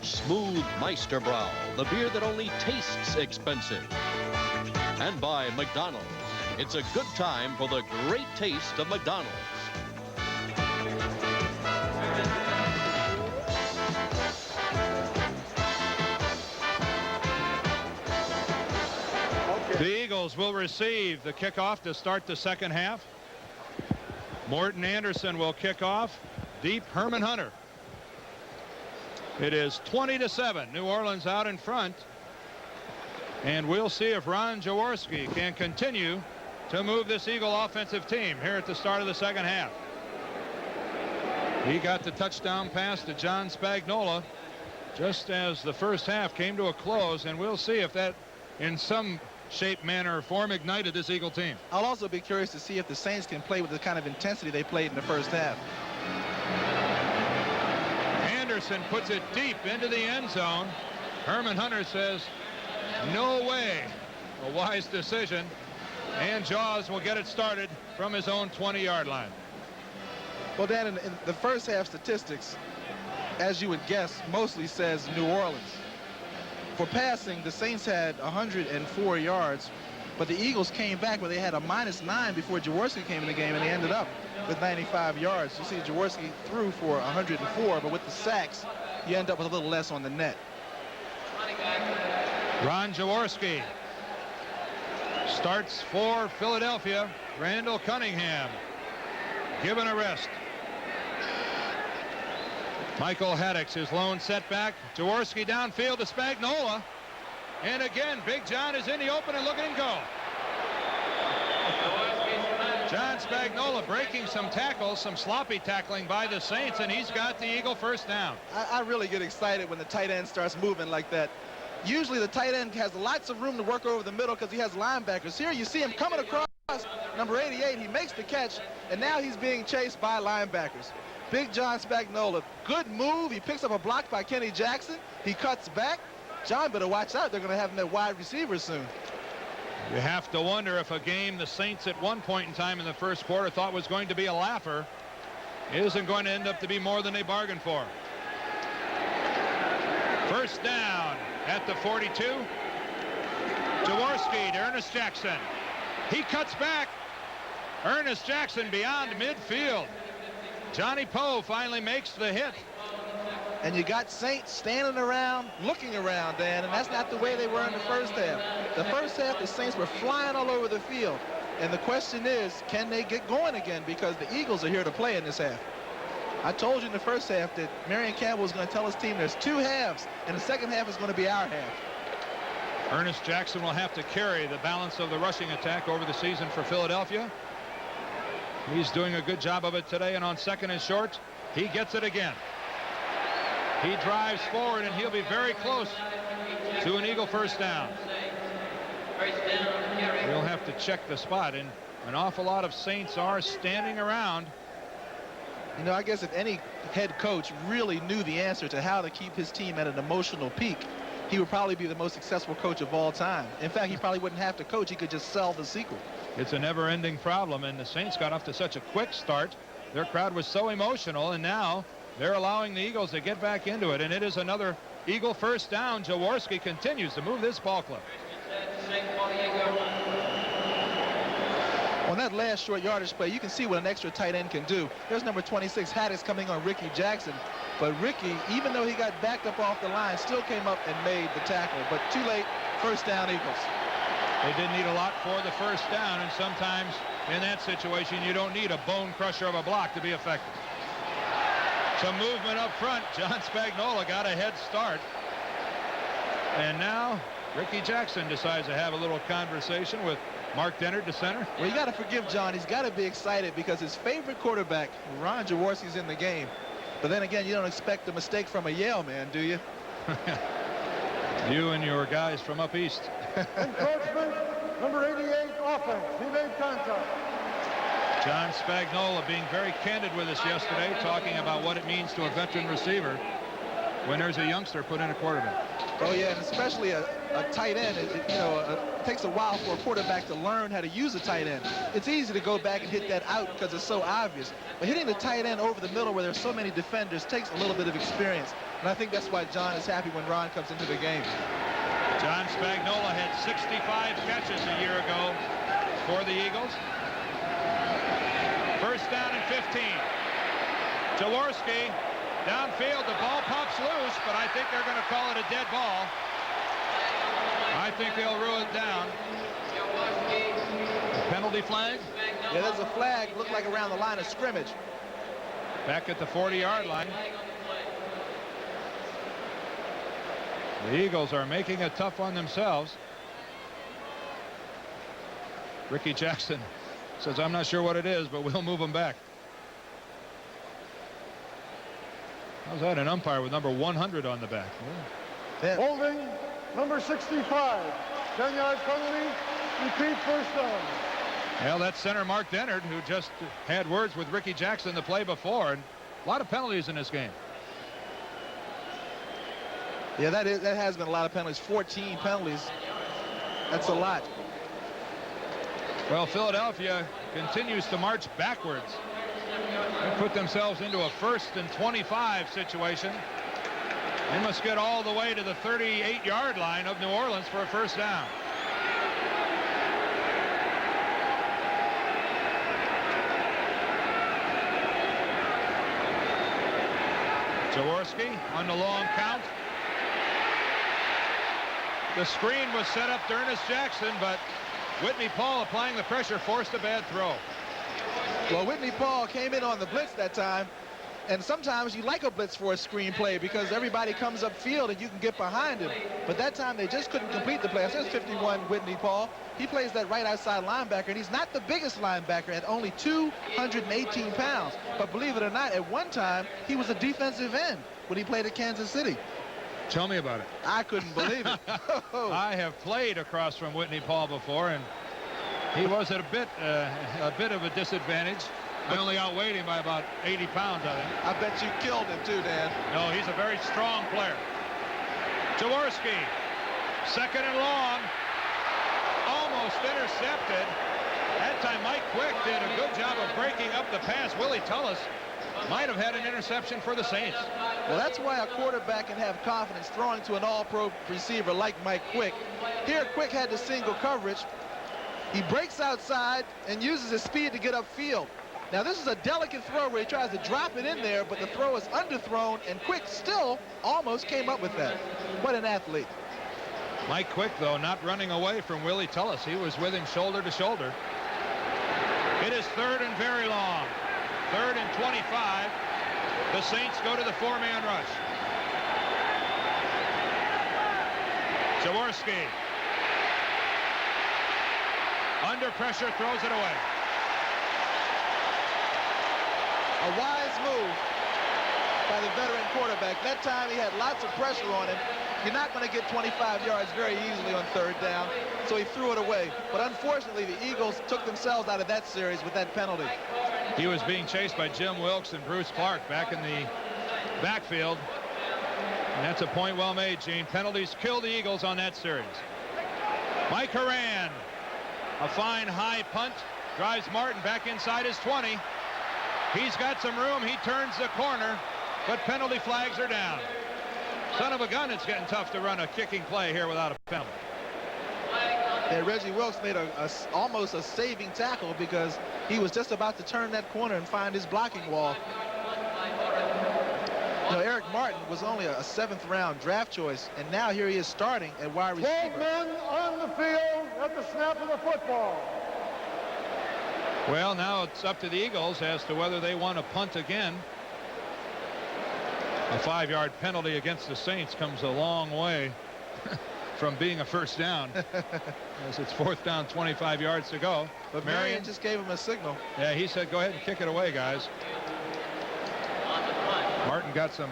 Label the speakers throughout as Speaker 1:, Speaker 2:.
Speaker 1: Smooth Meisterbrow, the beer that only tastes expensive. And by McDonald's. It's a good time for the great taste of McDonald's.
Speaker 2: The Eagles will receive the kickoff to start the second half. Morton Anderson will kick off. Deep, Herman Hunter. It is 20-7. New Orleans out in front. And we'll see if Ron Jaworski can continue to move this Eagle offensive team here at the start of the second half. He got the touchdown pass to John Spagnola just as the first half came to a close, and we'll see if that in some shape, manner, or form ignited this Eagle team.
Speaker 3: I'll also be curious to see if the Saints can play with the kind of intensity they played in the first half.
Speaker 2: Anderson puts it deep into the end zone. Herman Hunter says, no way. A wise decision. And Jaws will get it started from his own 20-yard line.
Speaker 3: Well, Dan, in the first half statistics, as you would guess, mostly says New Orleans. For passing, the Saints had 104 yards, but the Eagles came back where they had a -9 before Jaworski came in the game, and they ended up with 95 yards. You see Jaworski threw for 104, but with the sacks, you end up with a little less on the net.
Speaker 2: Ron Jaworski starts for Philadelphia. Randall Cunningham given a rest. Michael Haddix, his lone setback. Jaworski downfield to Spagnola. And again, Big John is in the open and looking and go. John Spagnola breaking some tackles, some sloppy tackling by the Saints, and he's got the Eagle first down.
Speaker 3: I really get excited when the tight end starts moving like that. Usually the tight end has lots of room to work over the middle because he has linebackers. Here you see him coming across number 88. He makes the catch, and now he's being chased by linebackers. Big John Spagnola, good move. He picks up a block by Kenny Jackson. He cuts back. John better watch out. They're going to have him at wide receiver soon.
Speaker 2: You have to wonder if a game the Saints at one point in time in the first quarter thought was going to be a laugher isn't going to end up to be more than they bargained for. First down at the 42. Jaworski to Ernest Jackson. He cuts back. Ernest Jackson beyond midfield. Johnny Poe finally makes the hit.
Speaker 3: And you got Saints standing around, looking around, Dan, and that's not the way they were in the first half. The first half, the Saints were flying all over the field. And the question is, can they get going again? Because the Eagles are here to play in this half. I told you in the first half that Marion Campbell was going to tell his team there's two halves, and the second half is going to be our half.
Speaker 2: Ernest Jackson will have to carry the balance of the rushing attack over the season for Philadelphia. He's doing a good job of it today, and on second and short, he gets it again. He drives forward, and he'll be very close to an Eagle first down. We'll have to check the spot, and an awful lot of Saints are standing around.
Speaker 3: You know, I guess if any head coach really knew the answer to how to keep his team at an emotional peak, he would probably be the most successful coach of all time. In fact, he probably wouldn't have to coach. He could just sell the secret.
Speaker 2: It's a never-ending problem, and the Saints got off to such a quick start. Their crowd was so emotional, and now they're allowing the Eagles to get back into it, and it is another Eagle first down. Jaworski continues to move this ball club.
Speaker 3: On that last short yardage play, you can see what an extra tight end can do. There's number 26, Haddix, coming on Ricky Jackson. But Ricky, even though he got backed up off the line, still came up and made the tackle. But too late, first down Eagles.
Speaker 2: They did need a lot for the first down, and sometimes in that situation, you don't need a bone crusher of a block to be effective. Some movement up front. John Spagnola got a head start. And now Ricky Jackson decides to have a little conversation with Mark Dennard, the center.
Speaker 3: Well, you got to forgive John. He's got to be excited because his favorite quarterback, Ron Jaworski, is in the game. But then again, you don't expect a mistake from a Yale man, do you?
Speaker 2: You and your guys from up east.
Speaker 4: Encroachment, number 88, offense. He made contact.
Speaker 2: John Spagnola being very candid with us yesterday, talking about what it means to a veteran receiver when there's a youngster put in a quarterback.
Speaker 3: Oh yeah, and especially a tight end. It takes a while for a quarterback to learn how to use a tight end. It's easy to go back and hit that out because it's so obvious. But hitting the tight end over the middle where there's so many defenders takes a little bit of experience. And I think that's why John is happy when Ron comes into the game.
Speaker 2: John Spagnola had 65 catches a year ago for the Eagles. First down and 15. Jaworski downfield. The ball pops loose, but I think they're going to call it a dead ball. I think they'll rule it down. Penalty flag?
Speaker 3: Yeah, there's a flag, looked like around the line of scrimmage.
Speaker 2: Back at the 40-yard line. The Eagles are making it tough on themselves. Ricky Jackson says, I'm not sure what it is, but we'll move them back. How's that, an umpire with number 100 on the back?
Speaker 3: Yeah.
Speaker 4: Holding number 65. 10-yard penalty. Repeat first down.
Speaker 2: Well, that's center Mark Dennard, who just had words with Ricky Jackson the play before, and a lot of penalties in this game.
Speaker 3: Yeah, that has been a lot of penalties. 14 penalties. That's a lot.
Speaker 2: Well, Philadelphia continues to march backwards. They put themselves into a 1st and 25 situation. They must get all the way to the 38-yard line of New Orleans for a first down. Jaworski on the long count. The screen was set up to Ernest Jackson, but Whitney Paul, applying the pressure, forced a bad throw.
Speaker 3: Well, Whitney Paul came in on the blitz that time, and sometimes you like a blitz for a screenplay because everybody comes upfield and you can get behind him. But that time they just couldn't complete the play. There's 51 Whitney Paul. He plays that right outside linebacker, and he's not the biggest linebacker at only 218 pounds. But believe it or not, at one time he was a defensive end when he played at Kansas City.
Speaker 2: Tell me about it.
Speaker 3: I couldn't believe it.
Speaker 2: I have played across from Whitney Paul before, and he was at a bit of a disadvantage. I only outweighed him by about 80 pounds, I think.
Speaker 3: I bet you killed him too, Dan.
Speaker 2: No, he's a very strong player. Jaworski, 2nd and long, almost intercepted. That time Mike Quick did a good job of breaking up the pass. Willie Tullis might have had an interception for the Saints.
Speaker 3: Well, that's why a quarterback can have confidence throwing to an all-pro receiver like Mike Quick. Here, Quick had the single coverage. He breaks outside and uses his speed to get upfield. Now, this is a delicate throw where he tries to drop it in there, but the throw is underthrown, and Quick still almost came up with that. What an athlete.
Speaker 2: Mike Quick, though, not running away from Willie Tullis. He was with him shoulder to shoulder. It is 3rd and very long. 3rd and 25. The Saints go to the 4-man rush. Jaworski. Under pressure, throws it away.
Speaker 3: A wise move by the veteran quarterback. That time he had lots of pressure on him. You're not going to get 25 yards very easily on 3rd down, so he threw it away. But unfortunately, the Eagles took themselves out of that series with that penalty.
Speaker 2: He was being chased by Jim Wilkes and Bruce Clark back in the backfield. And that's a point well made, Gene. Penalties kill the Eagles on that series. Mike Horan, a fine high punt, drives Martin back inside his 20. He's got some room. He turns the corner, but penalty flags are down. Son of a gun, it's getting tough to run a kicking play here without a penalty.
Speaker 3: And Reggie Wilkes made almost a saving tackle because he was just about to turn that corner and find his blocking wall. You know, Eric Martin was only a 7th-round draft choice, and now here he is starting at wide
Speaker 4: 12
Speaker 3: receiver.
Speaker 4: men on the field at the snap of the football.
Speaker 2: Well, now it's up to the Eagles as to whether they want to punt again. A 5-yard penalty against the Saints comes a long way from being a first down. As it's 4th down, 25 yards to go.
Speaker 3: But Marion just gave him a signal.
Speaker 2: Yeah, he said, go ahead and kick it away, guys. Martin got some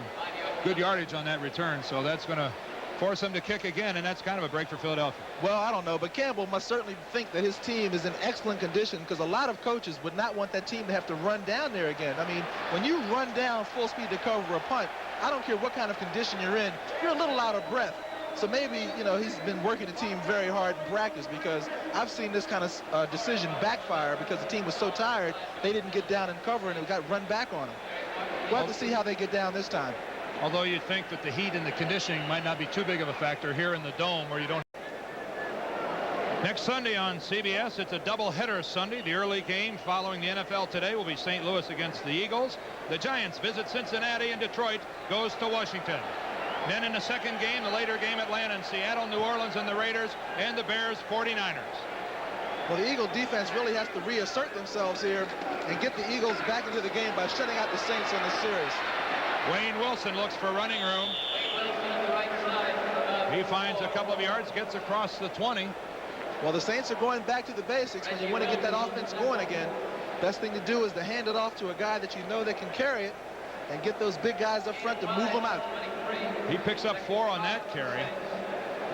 Speaker 2: good yardage on that return, so that's going to force them to kick again, and that's kind of a break for Philadelphia.
Speaker 3: Well, I don't know, but Campbell must certainly think that his team is in excellent condition, because a lot of coaches would not want that team to have to run down there again. I mean, when you run down full speed to cover a punt, I don't care what kind of condition you're in, you're a little out of breath. So maybe, you know, he's been working the team very hard in practice, because I've seen this kind of decision backfire because the team was so tired they didn't get down and cover, and it got run back on them. We'll have to see how they get down this time.
Speaker 2: Although you'd think that the heat and the conditioning might not be too big of a factor here in the Dome, where you don't. Next Sunday on CBS, it's a doubleheader Sunday. The early game following the NFL today will be St. Louis against the Eagles. The Giants visit Cincinnati, and Detroit goes to Washington. Then in the second game, the later game, Atlanta and Seattle, New Orleans and the Raiders, and the Bears 49ers.
Speaker 3: Well, the Eagle defense really has to reassert themselves here and get the Eagles back into the game by shutting out the Saints in this series.
Speaker 2: Wayne Wilson looks for running room. He finds a couple of yards, gets across the 20.
Speaker 3: Well, the Saints are going back to the basics. When you want to get that offense going again, best thing to do is to hand it off to a guy that you know that can carry it and get those big guys up front to move them out.
Speaker 2: He picks up 4 on that carry.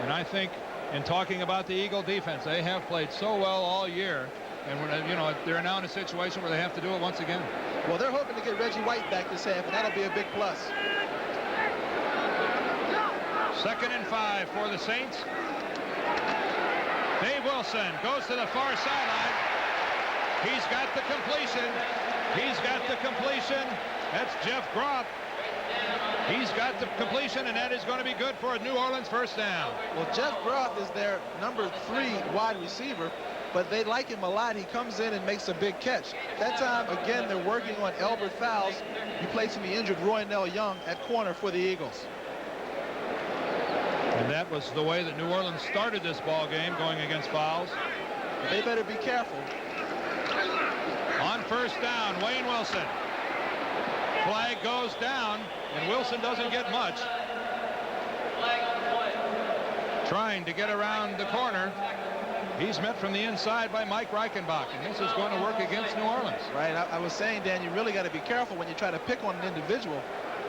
Speaker 2: And I think in talking about the Eagle defense, they have played so well all year. And when, you know, they're now in a situation where they have to do it once again.
Speaker 3: Well, they're hoping to get Reggie White back this half, and that'll be a big plus.
Speaker 2: 2nd and 5 for the Saints. Dave Wilson goes to the far sideline. He's got the completion. He's got the completion. That's Jeff Groff. He's got the completion, and that is going to be good for a New Orleans first down.
Speaker 3: Well, Jeff Groff is their number 3 wide receiver, but they like him a lot. He comes in and makes a big catch. That time, again, they're working on Elbert Fowles, replacing the injured Roynell Young at corner for the Eagles.
Speaker 2: And that was the way that New Orleans started this ball game, going against Fowles.
Speaker 3: They better be careful.
Speaker 2: On first down, Wayne Wilson. Flag goes down, and Wilson doesn't get much. Trying to get around the corner. He's met from the inside by Mike Reichenbach, and this is going to work against New Orleans.
Speaker 3: Right. I was saying, Dan, you really got to be careful when you try to pick on an individual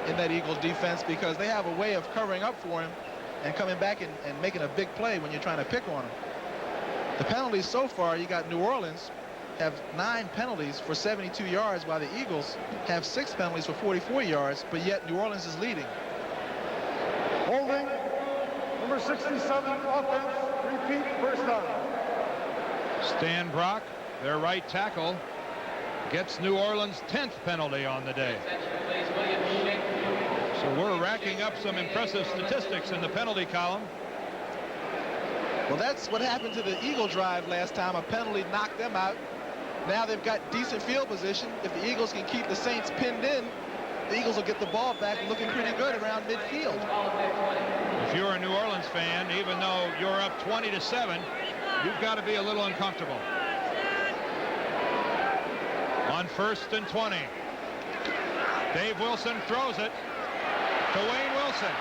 Speaker 3: in that Eagles defense, because they have a way of covering up for him and coming back and making a big play when you're trying to pick on him. The penalties so far, you got New Orleans have 9 penalties for 72 yards, while the Eagles have 6 penalties for 44 yards, but yet New Orleans is leading.
Speaker 4: Holding, number 67, offense, repeat, first down.
Speaker 2: Stan Brock, their right tackle, gets New Orleans' 10th penalty on the day. So we're racking up some impressive statistics in the penalty column.
Speaker 3: Well, that's what happened to the Eagle drive last time. A penalty knocked them out. Now they've got decent field position. If the Eagles can keep the Saints pinned in, the Eagles will get the ball back looking pretty good around midfield.
Speaker 2: If you're a New Orleans fan, even though you're up 20-7, you've got to be a little uncomfortable. On 1st and 20. Dave Wilson throws it to Wayne Wilson.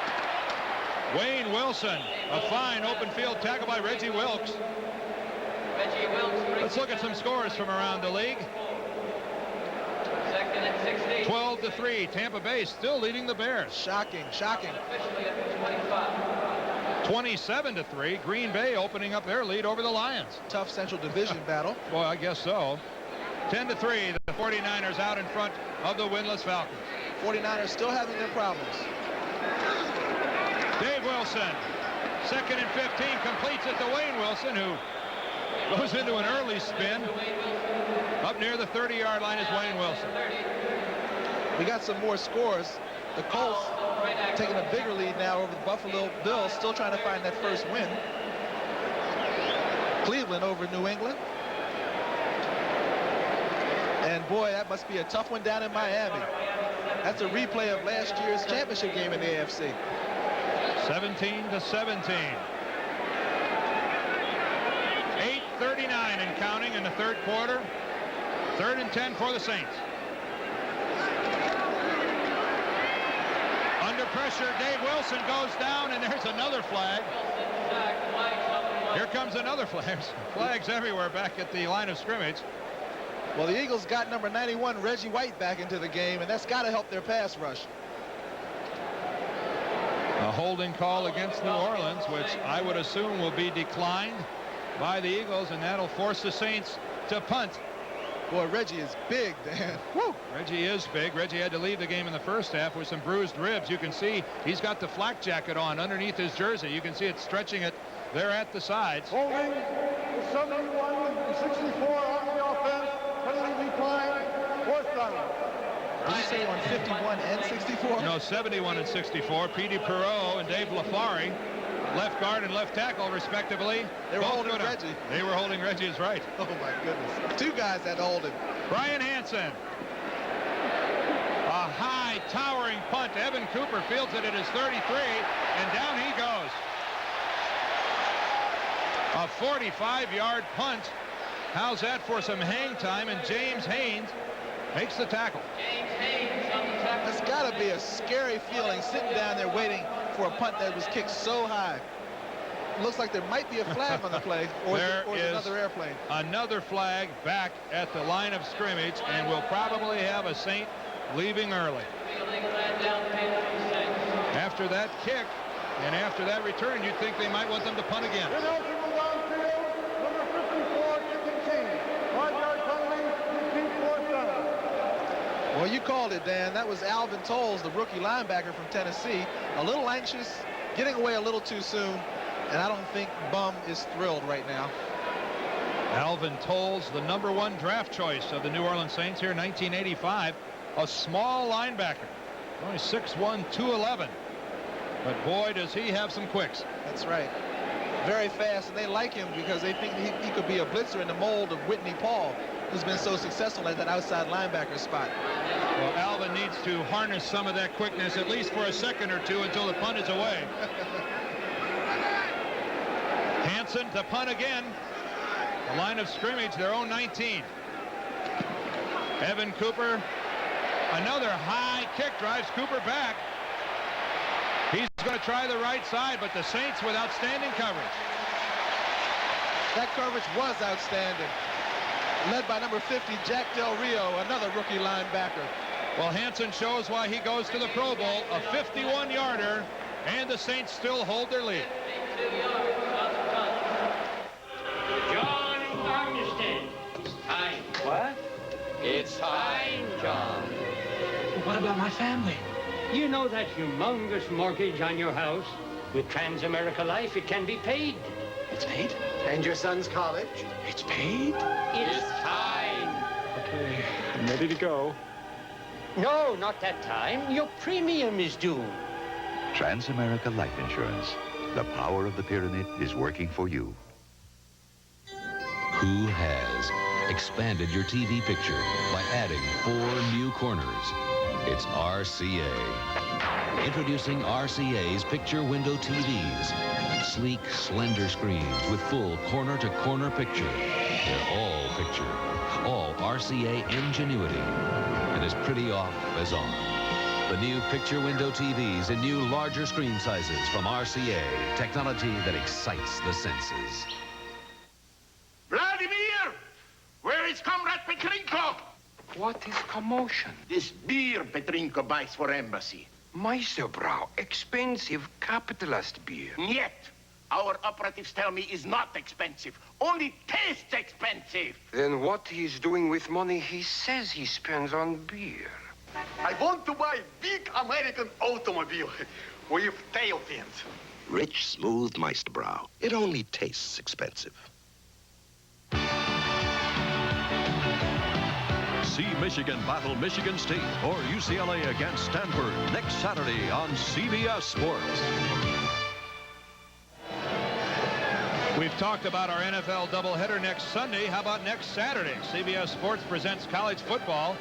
Speaker 2: Wayne Wilson, a fine open field tackle by Reggie Wilkes. Let's look at some scores from around the league. 12-3, Tampa Bay still leading the Bears.
Speaker 3: Shocking.
Speaker 2: 27-3, Green Bay opening up their lead over the Lions.
Speaker 3: Tough Central Division battle.
Speaker 2: Well, I guess so. 10-3, the 49ers out in front of the winless Falcons.
Speaker 3: 49ers still having their problems.
Speaker 2: Dave Wilson, 2nd and 15, completes it to Wayne Wilson, who goes into an early spin. Up near the 30-yard line is Wayne Wilson.
Speaker 3: We got some more scores. The Colts taking a bigger lead now over the Buffalo Bills, still trying to find that first win. Cleveland over New England. And boy, that must be a tough one down in Miami. That's a replay of last year's championship game in the AFC.
Speaker 2: 17-17. 8:39 and counting in the 3rd quarter. 3rd and 10 for the Saints. Under pressure, Dave Wilson goes down, and there's another flag. Here comes another flag. Flags everywhere back at the line of scrimmage.
Speaker 3: Well, the Eagles got number 91, Reggie White, back into the game, and that's got to help their pass rush.
Speaker 2: A holding call against New Orleans, which I would assume will be declined by the Eagles, and that'll force the Saints to punt.
Speaker 3: Boy, Reggie is big, Dan. Woo!
Speaker 2: Reggie is big. Reggie had to leave the game in the first half with some bruised ribs. You can see he's got the flak jacket on underneath his jersey. You can see it stretching it there at the sides.
Speaker 4: Holding the 71 and 64 on the offense. Penalty decline. Fourth down.
Speaker 3: Did you say on 51 and 64?
Speaker 2: No, 71 and 64. Petey Perreault and Dave LaFari, left guard and left tackle, respectively.
Speaker 3: They were holding Reggie.
Speaker 2: They were holding Reggie, is right.
Speaker 3: Oh, my goodness. Two guys that hold him.
Speaker 2: Brian Hansen. A high, towering punt. Evan Cooper fields it at his 33, and down he goes. A 45-yard punt. How's that for some hang time? And James Haynes makes the tackle.
Speaker 3: That's got to be a scary feeling, sitting down there waiting for a punt that was kicked so high. It looks like there might be a flag on the play, or is another airplane.
Speaker 2: Another flag back at the line of scrimmage, and we'll probably have a Saint leaving early. After that kick and after that return, you'd think they might want them to punt again.
Speaker 4: Ineligible downfield, number 54, kicking team. 5-yard penalty, repeat fourth down.
Speaker 3: Well, you called it, Dan. That was Alvin Tolles, the rookie linebacker from Tennessee. A little anxious, getting away a little too soon, and I don't think Bum is thrilled right now.
Speaker 2: Alvin Tolles, the #1 draft choice of the New Orleans Saints here in 1985. A small linebacker, only 6'1", 211. But boy, does he have some quicks.
Speaker 3: That's right. Very fast, and they like him because they think he could be a blitzer in the mold of Whitney Paul, who's been so successful at that outside linebacker spot.
Speaker 2: Well, Alvin needs to harness some of that quickness, at least for a second or two, until the punt is away. Hansen to punt again. The line of scrimmage, their own 19. Evan Cooper, another high kick, drives Cooper back. He's going to try the right side, but the Saints with outstanding coverage.
Speaker 3: That coverage was outstanding. Led by number 50, Jack Del Rio, another rookie linebacker.
Speaker 2: Well, Hansen shows why he goes to the Pro Bowl, a 51-yarder, and the Saints still hold their lead.
Speaker 5: John Armistead, it's time.
Speaker 6: What?
Speaker 5: It's time, John.
Speaker 6: What about my family?
Speaker 5: You know that humongous mortgage on your house? With Transamerica Life, it can be paid.
Speaker 6: It's paid?
Speaker 7: And your son's college?
Speaker 6: It's paid?
Speaker 5: It's time.
Speaker 6: Okay, I'm ready to go.
Speaker 5: No, not that time. Your premium is due.
Speaker 8: Transamerica Life Insurance. The power of the pyramid is working for you.
Speaker 9: Who has expanded your TV picture by adding 4 new corners? It's RCA. Introducing RCA's picture window TVs. Sleek, slender screens with full corner-to-corner picture. They're all picture. All RCA ingenuity. And as pretty off as on. The new picture window TVs in new larger screen sizes from RCA. Technology that excites the senses.
Speaker 10: Vladimir! Where is Comrade Petrenko?
Speaker 11: What is commotion?
Speaker 10: This beer Petrenko buys for embassy.
Speaker 11: Meisterbrau, expensive capitalist beer.
Speaker 10: Yet, our operatives tell me is not expensive. Only tastes expensive.
Speaker 11: Then what he's doing with money he says he spends on beer?
Speaker 7: I want to buy a big American automobile with tail fins.
Speaker 12: Rich, smooth Meisterbrow. It only tastes expensive.
Speaker 1: See Michigan battle Michigan State or UCLA against Stanford next Saturday on CBS Sports.
Speaker 2: We've talked about our NFL doubleheader next Sunday. How about next Saturday? CBS Sports presents college football.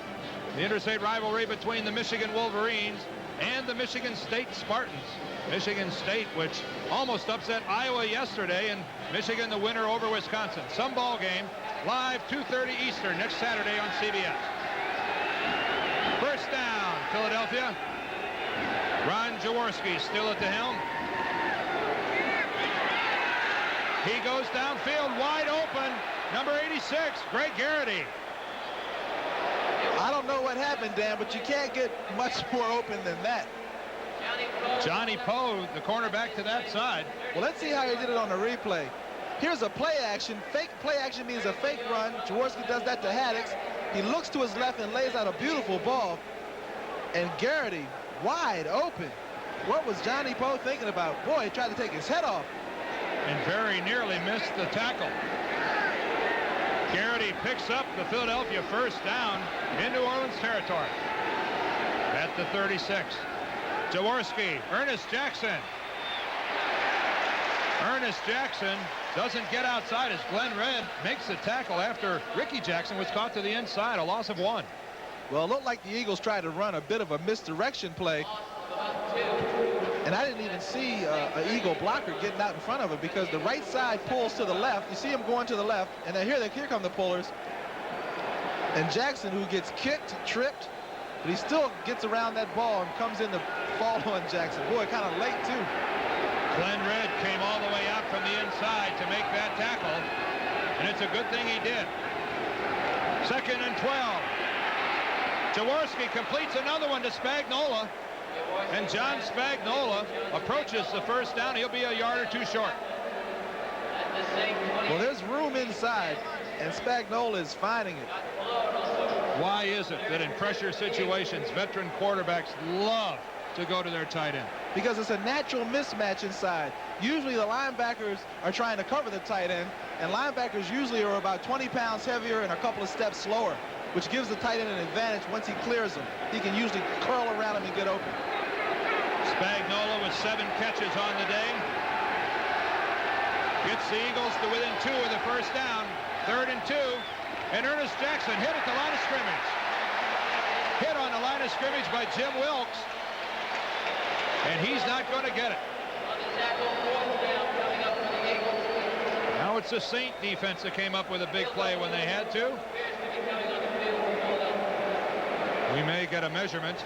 Speaker 2: The interstate rivalry between the Michigan Wolverines and the Michigan State Spartans. Michigan State, which almost upset Iowa yesterday, and Michigan the winner over Wisconsin. Some ball game, live 2:30 Eastern next Saturday on CBS. First down, Philadelphia. Ron Jaworski still at the helm. He goes downfield, wide open. Number 86, Greg Garrity.
Speaker 3: I don't know what happened, Dan, but you can't get much more open than that.
Speaker 2: Johnny Poe, the cornerback to that side.
Speaker 3: Well, let's see how he did it on the replay. Here's a play action. Fake play action means a fake run. Jaworski does that to Haddix. He looks to his left and lays out a beautiful ball. And Garrity wide open. What was Johnny Poe thinking about? Boy, he tried to take his head off.
Speaker 2: And very nearly missed the tackle. Garrity picks up the Philadelphia first down in New Orleans territory. At the 36. Jaworski, Ernest Jackson. Ernest Jackson doesn't get outside as Glenn Red makes the tackle after Ricky Jackson was caught to the inside, a loss of 1.
Speaker 3: Well, it looked like the Eagles tried to run a bit of a misdirection play. And I didn't even see an Eagle blocker getting out in front of it because the right side pulls to the left. You see him going to the left, and then here come the pullers. And Jackson, who gets kicked, tripped, but he still gets around that ball and comes in to fall on Jackson. Boy, kind of late, too.
Speaker 2: Glenn Red came all the way out from the inside to make that tackle, and it's a good thing he did. 2nd and 12. Jaworski completes another one to Spagnola, and John Spagnola approaches the first down. He'll be a yard or 2 short.
Speaker 3: Well, there's room inside, and Spagnola is finding it.
Speaker 2: Why is it that in pressure situations, veteran quarterbacks love to go to their tight end?
Speaker 3: Because it's a natural mismatch inside. Usually the linebackers are trying to cover the tight end, and linebackers usually are about 20 pounds heavier and a couple of steps slower, which gives the tight end an advantage once he clears them. He can usually curl around him and get open.
Speaker 2: Spagnola with 7 catches on the day. Gets the Eagles to within 2 of the first down. 3rd and 2. And Ernest Jackson hit at the line of scrimmage. Hit on the line of scrimmage by Jim Wilkes. And he's not going to get it. Now it's the Saint defense that came up with a big play when they had to. We may get a measurement.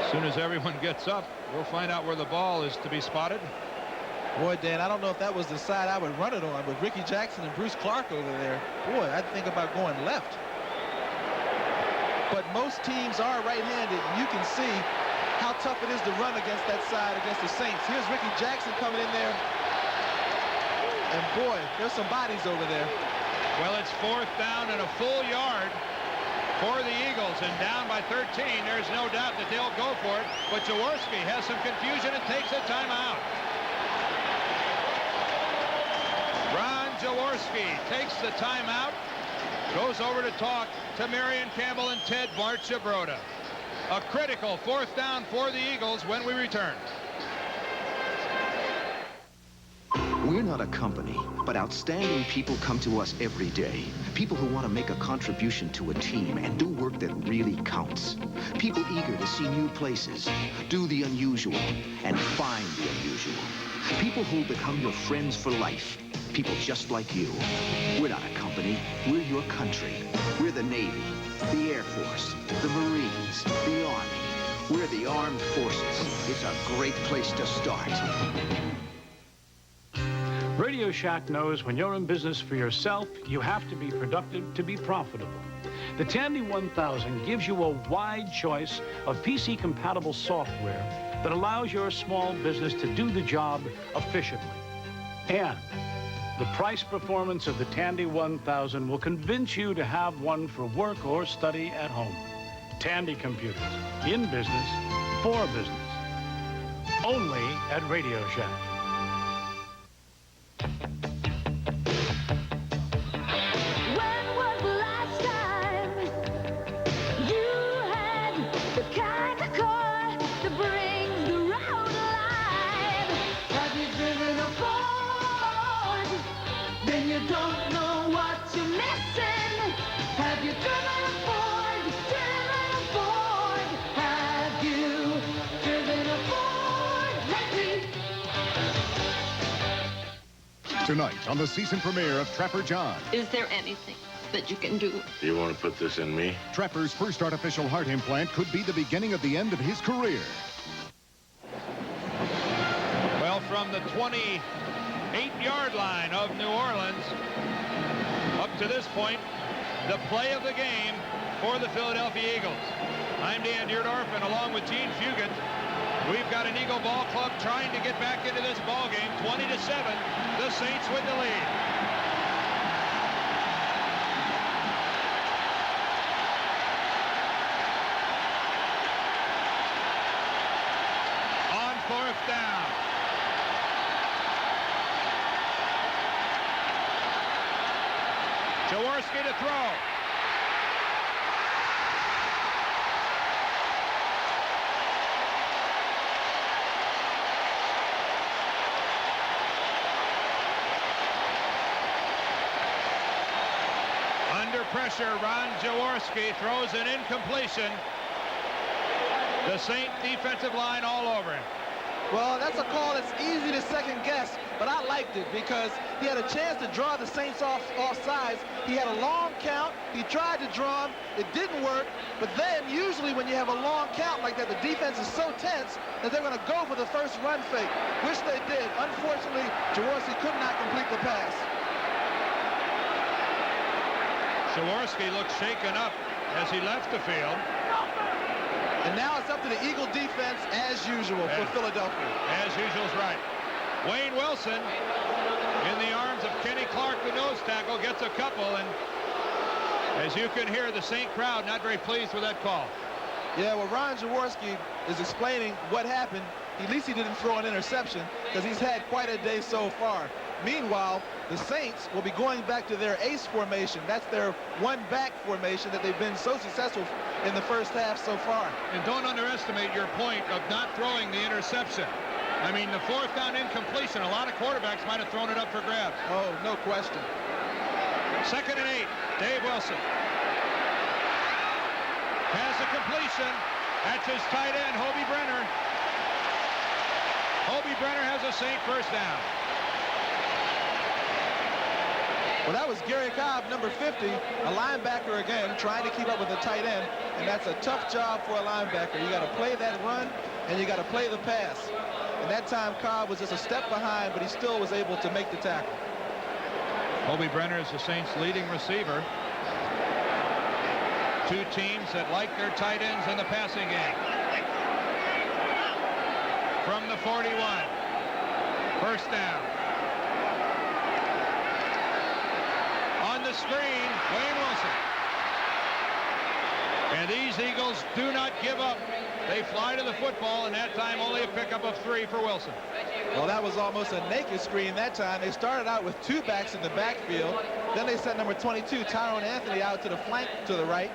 Speaker 2: As soon as everyone gets up, we'll find out where the ball is to be spotted.
Speaker 3: Boy, Dan, I don't know if that was the side I would run it on, with Ricky Jackson and Bruce Clark over there. Boy, I'd think about going left. But most teams are right-handed, and you can see how tough it is to run against that side against the Saints. Here's Ricky Jackson coming in there. And boy, there's some bodies over there.
Speaker 2: Well, it's 4th down and a full yard for the Eagles, and down by 13. There's no doubt that they'll go for it, but Jaworski has some confusion and takes a timeout. Ron Jaworski takes the timeout, goes over to talk to Marion Campbell and Ted Marchibroda. A critical 4th down for the Eagles when we return.
Speaker 13: We're not a company, but outstanding people come to us every day. People who want to make a contribution to a team and do work that really counts. People eager to see new places, do the unusual, and find the unusual. People who'll become your friends for life. People just like you. We're not a company. We're your country. We're the Navy, the Air Force, the Marines, the Army. We're the Armed Forces. It's a great place to start.
Speaker 14: Radio Shack knows when you're in business for yourself, you have to be productive to be profitable. The Tandy 1000 gives you a wide choice of PC-compatible software that allows your small business to do the job efficiently. And the price performance of the Tandy 1000 will convince you to have one for work or study at home. Tandy computers, in business, for business. Only at Radio Shack.
Speaker 15: Tonight on the season premiere of Trapper John.
Speaker 16: Is there anything that you can do?
Speaker 17: You want to put this in me?
Speaker 15: Trapper's first artificial heart implant could be the beginning of the end of his career.
Speaker 2: Well, from the 28-yard line of New Orleans, up to this point, the play of the game for the Philadelphia Eagles. I'm Dan Deerdorf, and along with Gene Fugit, we've got an Eagle Ball Club trying to get back into this ball game. 20-7, the Saints with the lead. On 4th down. Jaworski to throw. Under pressure, Ron Jaworski throws an incompletion. The Saint defensive line all over him.
Speaker 3: Well, that's a call that's easy to second guess, but I liked it because he had a chance to draw the Saints off sides. He had a long count. He tried to draw him. It didn't work. But then usually when you have a long count like that, the defense is so tense that they're going to go for the first run fake, which they did. Unfortunately, Jaworski could not complete the pass.
Speaker 2: Jaworski looked shaken up as he left the field.
Speaker 3: And now it's up to the Eagle defense, as usual, for Philadelphia.
Speaker 2: As usual is right. Wayne Wilson, in the arms of Kenny Clark, the nose tackle, gets a couple. And as you can hear, the Saint crowd not very pleased with that call.
Speaker 3: Yeah, well, Ron Jaworski is explaining what happened. At least he didn't throw an interception because he's had quite a day so far. Meanwhile, the Saints will be going back to their ace formation. That's their one-back formation that they've been so successful in the first half so far.
Speaker 2: And don't underestimate your point of not throwing the interception. I mean, the 4th down incompletion, a lot of quarterbacks might have thrown it up for grabs.
Speaker 3: Oh, no question.
Speaker 2: 2nd and 8, Dave Wilson. Has a completion. That's his tight end, Hobie Brenner. Hobie Brenner has a Saint first down.
Speaker 3: Well, that was Gary Cobb, number 50, a linebacker again, trying to keep up with the tight end. And that's a tough job for a linebacker. You got to play that run, and you got to play the pass. And that time, Cobb was just a step behind, but he still was able to make the tackle.
Speaker 2: Hobie Brenner is the Saints' leading receiver. Two teams that like their tight ends in the passing game. From the 41. First down. On the screen, Wayne Wilson. And these Eagles do not give up. They fly to the football, and that time only a pickup of 3 for Wilson.
Speaker 3: Well, that was almost a naked screen that time. They started out with 2 backs in the backfield. Then they sent number 22, Tyrone Anthony, out to the flank to the right.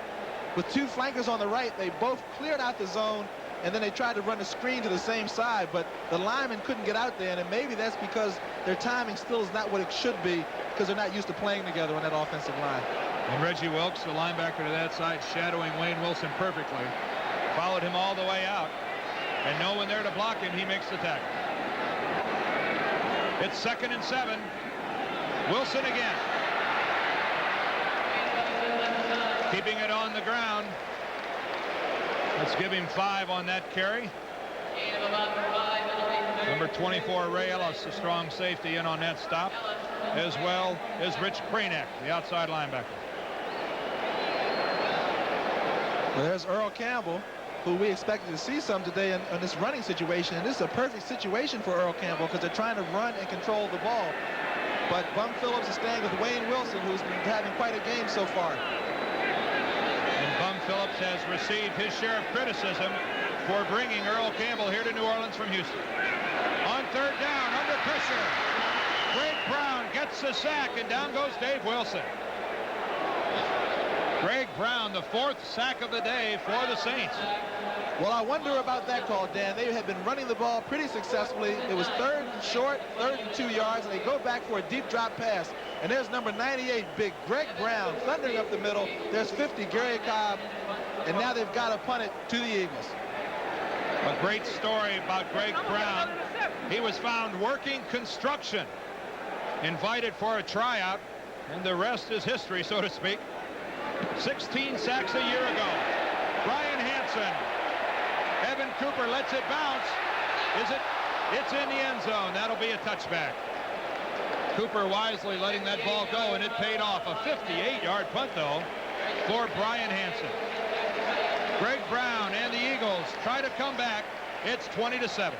Speaker 3: With 2 flankers on the right, they both cleared out the zone, and then they tried to run the screen to the same side, but the linemen couldn't get out there, and maybe that's because their timing still is not what it should be because they're not used to playing together on that offensive line.
Speaker 2: And Reggie Wilkes, the linebacker to that side, shadowing Wayne Wilson perfectly. Followed him all the way out. And no one there to block him, he makes the tackle. It's 2nd and 7. Wilson again. Keeping it on the ground. Let's give him 5 on that carry. Number 24, Ray Ellis, the strong safety, in on that stop, as well as Rich Kranek, the outside linebacker.
Speaker 3: Well, there's Earl Campbell, who we expected to see some today in this running situation. And this is a perfect situation for Earl Campbell because they're trying to run and control the ball. But Bum Phillips is staying with Wayne Wilson, who's been having quite a game so far.
Speaker 2: And Bum Phillips has received his share of criticism for bringing Earl Campbell here to New Orleans from Houston. On 3rd down, under pressure, Greg Brown gets the sack, and down goes Dave Wilson. Greg Brown, the 4th sack of the day for the Saints.
Speaker 3: Well, I wonder about that call, Dan. They had been running the ball pretty successfully. It was 3rd and short, 3rd and 2 yards, and they go back for a deep drop pass. And there's number 98, big Greg Brown, thundering up the middle. There's 50, Gary Cobb, and now they've got to punt it to the Eagles.
Speaker 2: A great story about Greg Brown. He was found working construction, invited for a tryout, and the rest is history, so to speak. 16 sacks a year ago. Brian Hansen. Evan Cooper lets it bounce. It's in the end zone. That'll be a touchback. Cooper wisely letting that ball go, and it paid off. A 58-yard punt, though, for Brian Hansen. Greg Brown and the Eagles try to come back. It's 20-7.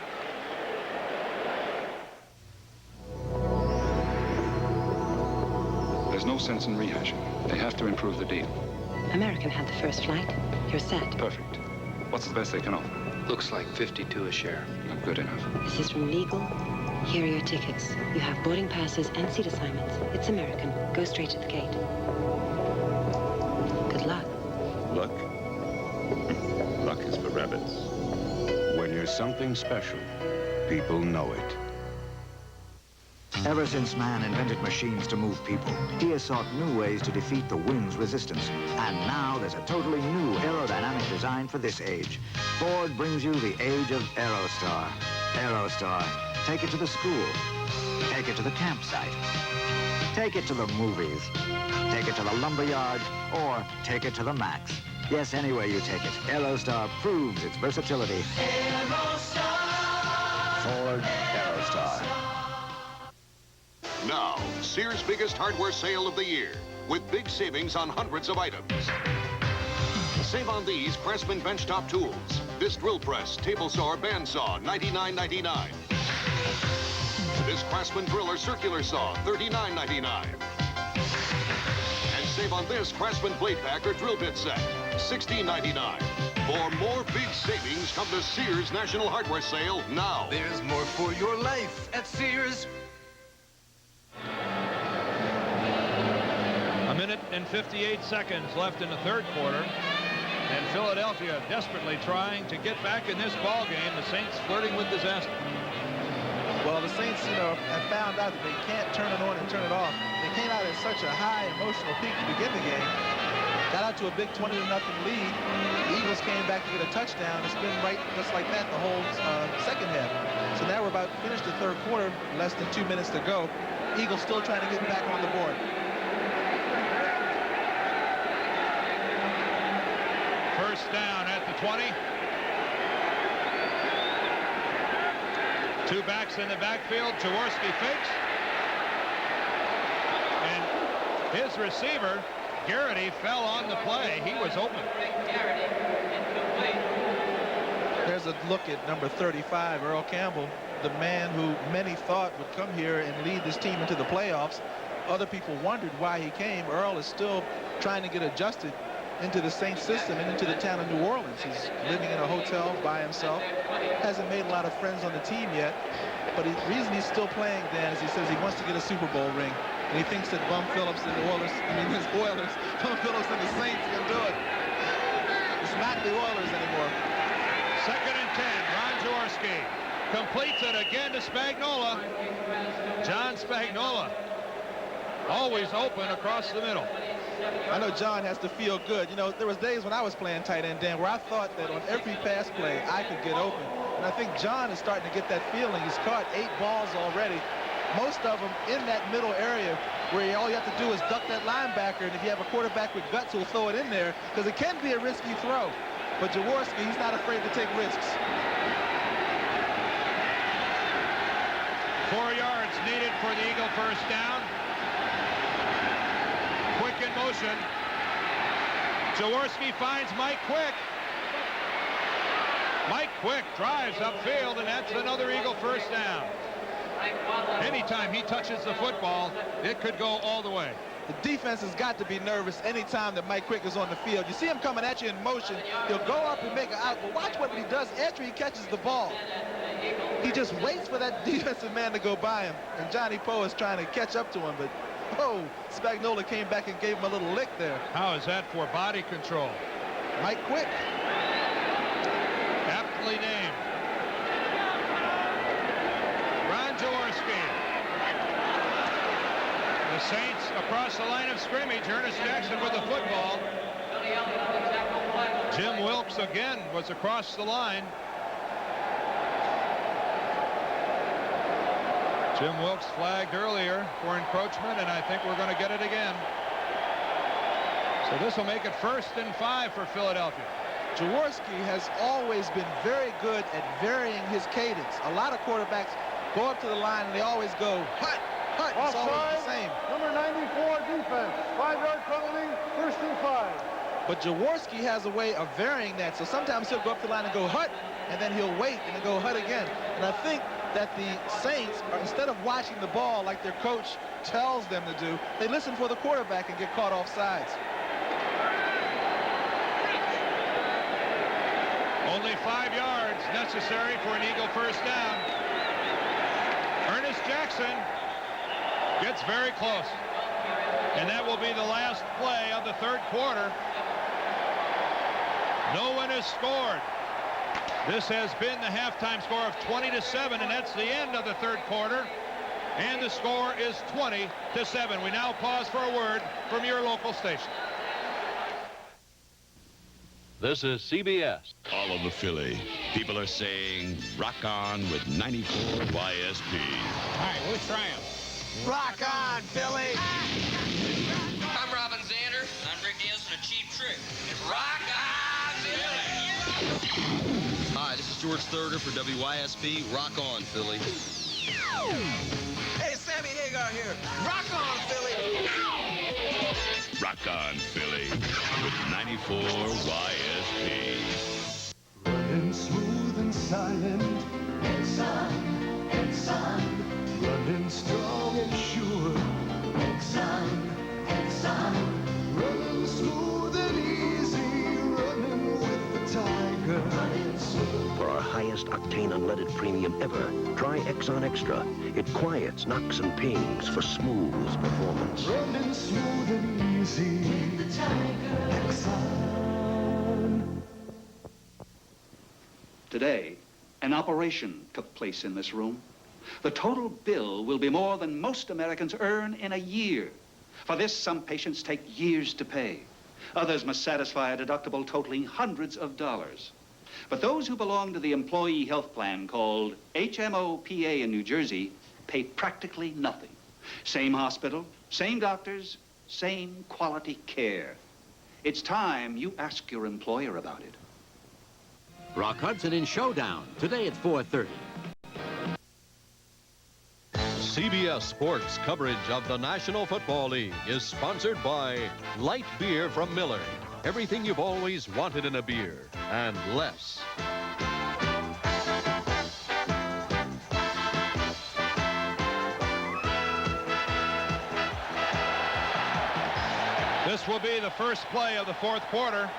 Speaker 6: There's no sense in rehashing. They have to improve the deal.
Speaker 17: American had the first flight. You're set.
Speaker 6: Perfect. What's the best they can offer?
Speaker 11: Looks like 52 a share.
Speaker 6: Not good enough.
Speaker 17: This is from Legal. Here are your tickets. You have boarding passes and seat assignments. It's American. Go straight to the gate. Good luck.
Speaker 18: Luck? Luck is for rabbits. When you're something special, people know it.
Speaker 19: Ever since man invented machines to move people, he has sought new ways to defeat the wind's resistance. And now there's a totally new aerodynamic design for this age. Ford brings you the age of Aerostar. Aerostar. Take it to the school. Take it to the campsite. Take it to the movies. Take it to the lumberyard. Or take it to the max. Yes, any way you take it, Aerostar proves its versatility.
Speaker 4: Aerostar.
Speaker 19: Ford Aerostar.
Speaker 20: Now, Sears' biggest hardware sale of the year, with big savings on hundreds of items. Save on these Craftsman benchtop tools. This drill press, table saw, or bandsaw, $99.99. This Craftsman driller circular saw, $39.99. And save on this Craftsman blade pack or drill bit set, $16.99. For more big savings, come to Sears National Hardware Sale now.
Speaker 21: There's more for your life at Sears.
Speaker 2: A minute and 58 seconds left in the third quarter. And Philadelphia desperately trying to get back in this ball game. The Saints flirting with disaster.
Speaker 3: Well, the Saints, have found out that they can't turn it on and turn it off. They came out at such a high emotional peak to begin the game. Got out to a big 20-0 lead. The Eagles came back to get a touchdown. It's been right just like that the whole second half. So now we're about to finish the third quarter. Less than 2 minutes to go. Eagles still trying to get back on the board.
Speaker 2: First down at the 20. Two backs in the backfield. Jaworski fakes. And his receiver, Garrity, fell on the play. He was open.
Speaker 3: There's a look at number 35, Earl Campbell, the man who many thought would come here and lead this team into the playoffs. Other people wondered why he came. Earl is still trying to get adjusted into the Saints system and into the town of New Orleans. He's living in a hotel by himself. Hasn't made a lot of friends on the team yet. But the reason he's still playing, Dan, is he says he wants to get a Super Bowl ring. And he thinks that Bum Phillips and the Oilers, Bum Phillips and the Saints can do it. It's not the Oilers anymore.
Speaker 2: Second and 10, Ron Jaworski completes it again to Spagnuolo. John Spagnuolo, always open across the middle.
Speaker 3: I know John has to feel good. There was days when I was playing tight end, Dan, where I thought that on every pass play I could get open. And I think John is starting to get that feeling. He's caught 8 balls already, most of them in that middle area where all you have to do is duck that linebacker, and if you have a quarterback with guts, he'll throw it in there because it can be a risky throw. But Jaworski, he's not afraid to take risks.
Speaker 2: 4 yards needed for the Eagle first down. Quick in motion. Jaworski finds Mike Quick. Mike Quick drives upfield, and that's another Eagle first down. Anytime he touches the football, it could go all the way.
Speaker 3: The defense has got to be nervous anytime that Mike Quick is on the field. You see him coming at you in motion. He'll go up and make an out, but watch what he does after he catches the ball. He just waits for that defensive man to go by him, and Johnny Poe is trying to catch up to him, but Spagnuolo came back and gave him a little lick there.
Speaker 2: How is that for body control?
Speaker 3: Mike Quick.
Speaker 2: Aptly named. Ron Jaworski. The Saints across the line of scrimmage. Ernest Jackson with the football. Jim Wilkes again was across the line. Jim Wilkes flagged earlier for encroachment, and I think we're going to get it again. So this will make it 1st and 5 for Philadelphia.
Speaker 3: Jaworski has always been very good at varying his cadence. A lot of quarterbacks go up to the line and they always go, hut, hut. It's always the same.
Speaker 4: Number 94 defense. 5-yard penalty, 1st and 5.
Speaker 3: But Jaworski has a way of varying that. So sometimes he'll go up the line and go hut, and then he'll wait and then go hut again. And I think that the Saints, instead of watching the ball like their coach tells them to do, they listen for the quarterback and get caught off sides.
Speaker 2: Only 5 yards necessary for an Eagle first down. Ernest Jackson gets very close. And that will be the last play of the third quarter. No one has scored. This has been the halftime score of 20-7, and that's the end of the third quarter. And the score is 20-7. We now pause for a word from your local station.
Speaker 1: This is CBS.
Speaker 5: All over Philly, people are saying rock on with 94 YSP.
Speaker 22: All right, who's trying?
Speaker 21: Rock on, Philly!
Speaker 23: I'm Robin Zander. I'm Rick Nielsen of Cheap Trick. And rock on, Philly!
Speaker 24: Hi, this is George Thurger for WYSP. Rock on, Philly.
Speaker 21: Hey, Sammy Hagar here. Rock on, Philly!
Speaker 5: Rock on, Philly, with 94 YSP.
Speaker 4: Running smooth and silent. Exxon, Exxon. Running strong and sure. Exxon, Exxon. Running smooth and easy. Running with the tiger. Running smooth.
Speaker 12: For our highest octane unleaded premium ever, try Exxon Extra. It quiets knocks and pings for smooth performance.
Speaker 4: Running smooth and easy. With the tiger. Exxon.
Speaker 25: Today, an operation took place in this room. The total bill will be more than most Americans earn in a year. For this, some patients take years to pay. Others must satisfy a deductible totaling hundreds of dollars. But those who belong to the employee health plan called HMO-PA in New Jersey pay practically nothing. Same hospital, same doctors, same quality care. It's time you ask your employer about it.
Speaker 26: Rock Hudson in Showdown, today at 4:30.
Speaker 1: CBS Sports coverage of the National Football League is sponsored by light beer from Miller. Everything you've always wanted in a beer, and less.
Speaker 2: This will be the first play of the fourth quarter.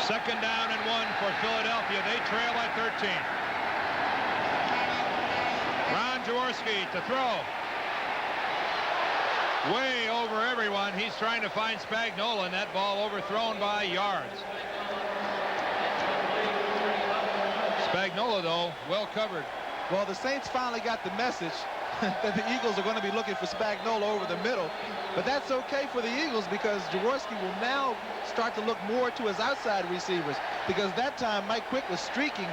Speaker 2: Second down and 1 for Philadelphia. They trail by 13. Ron Jaworski to throw. Way over everyone. He's trying to find Spagnuolo, and that ball overthrown by yards. Spagnuolo, though, well covered.
Speaker 3: Well, the Saints finally got the message that the Eagles are going to be looking for Spagnuolo over the middle. But that's okay for the Eagles because Jaworski will now start to look more to his outside receivers because that time Mike Quick was streaking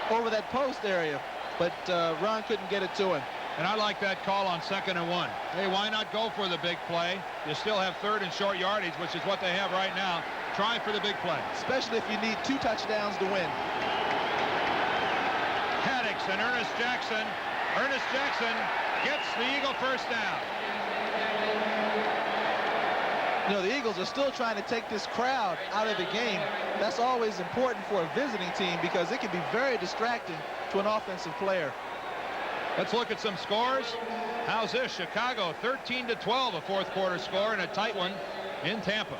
Speaker 3: over that post area, but Ron couldn't get it to him.
Speaker 2: And I like that call on 2nd and 1. Hey, why not go for the big play? You still have third and short yardage, which is what they have right now. Try for the big play.
Speaker 3: Especially if you need 2 touchdowns to win.
Speaker 2: Haddix and Ernest Jackson. Ernest Jackson gets the Eagle first down.
Speaker 3: You know, the Eagles are still trying to take this crowd out of the game. That's always important for a visiting team because it can be very distracting to an offensive player.
Speaker 2: Let's look at some scores. How's this? Chicago 13-12, a fourth quarter score, and a tight one in Tampa.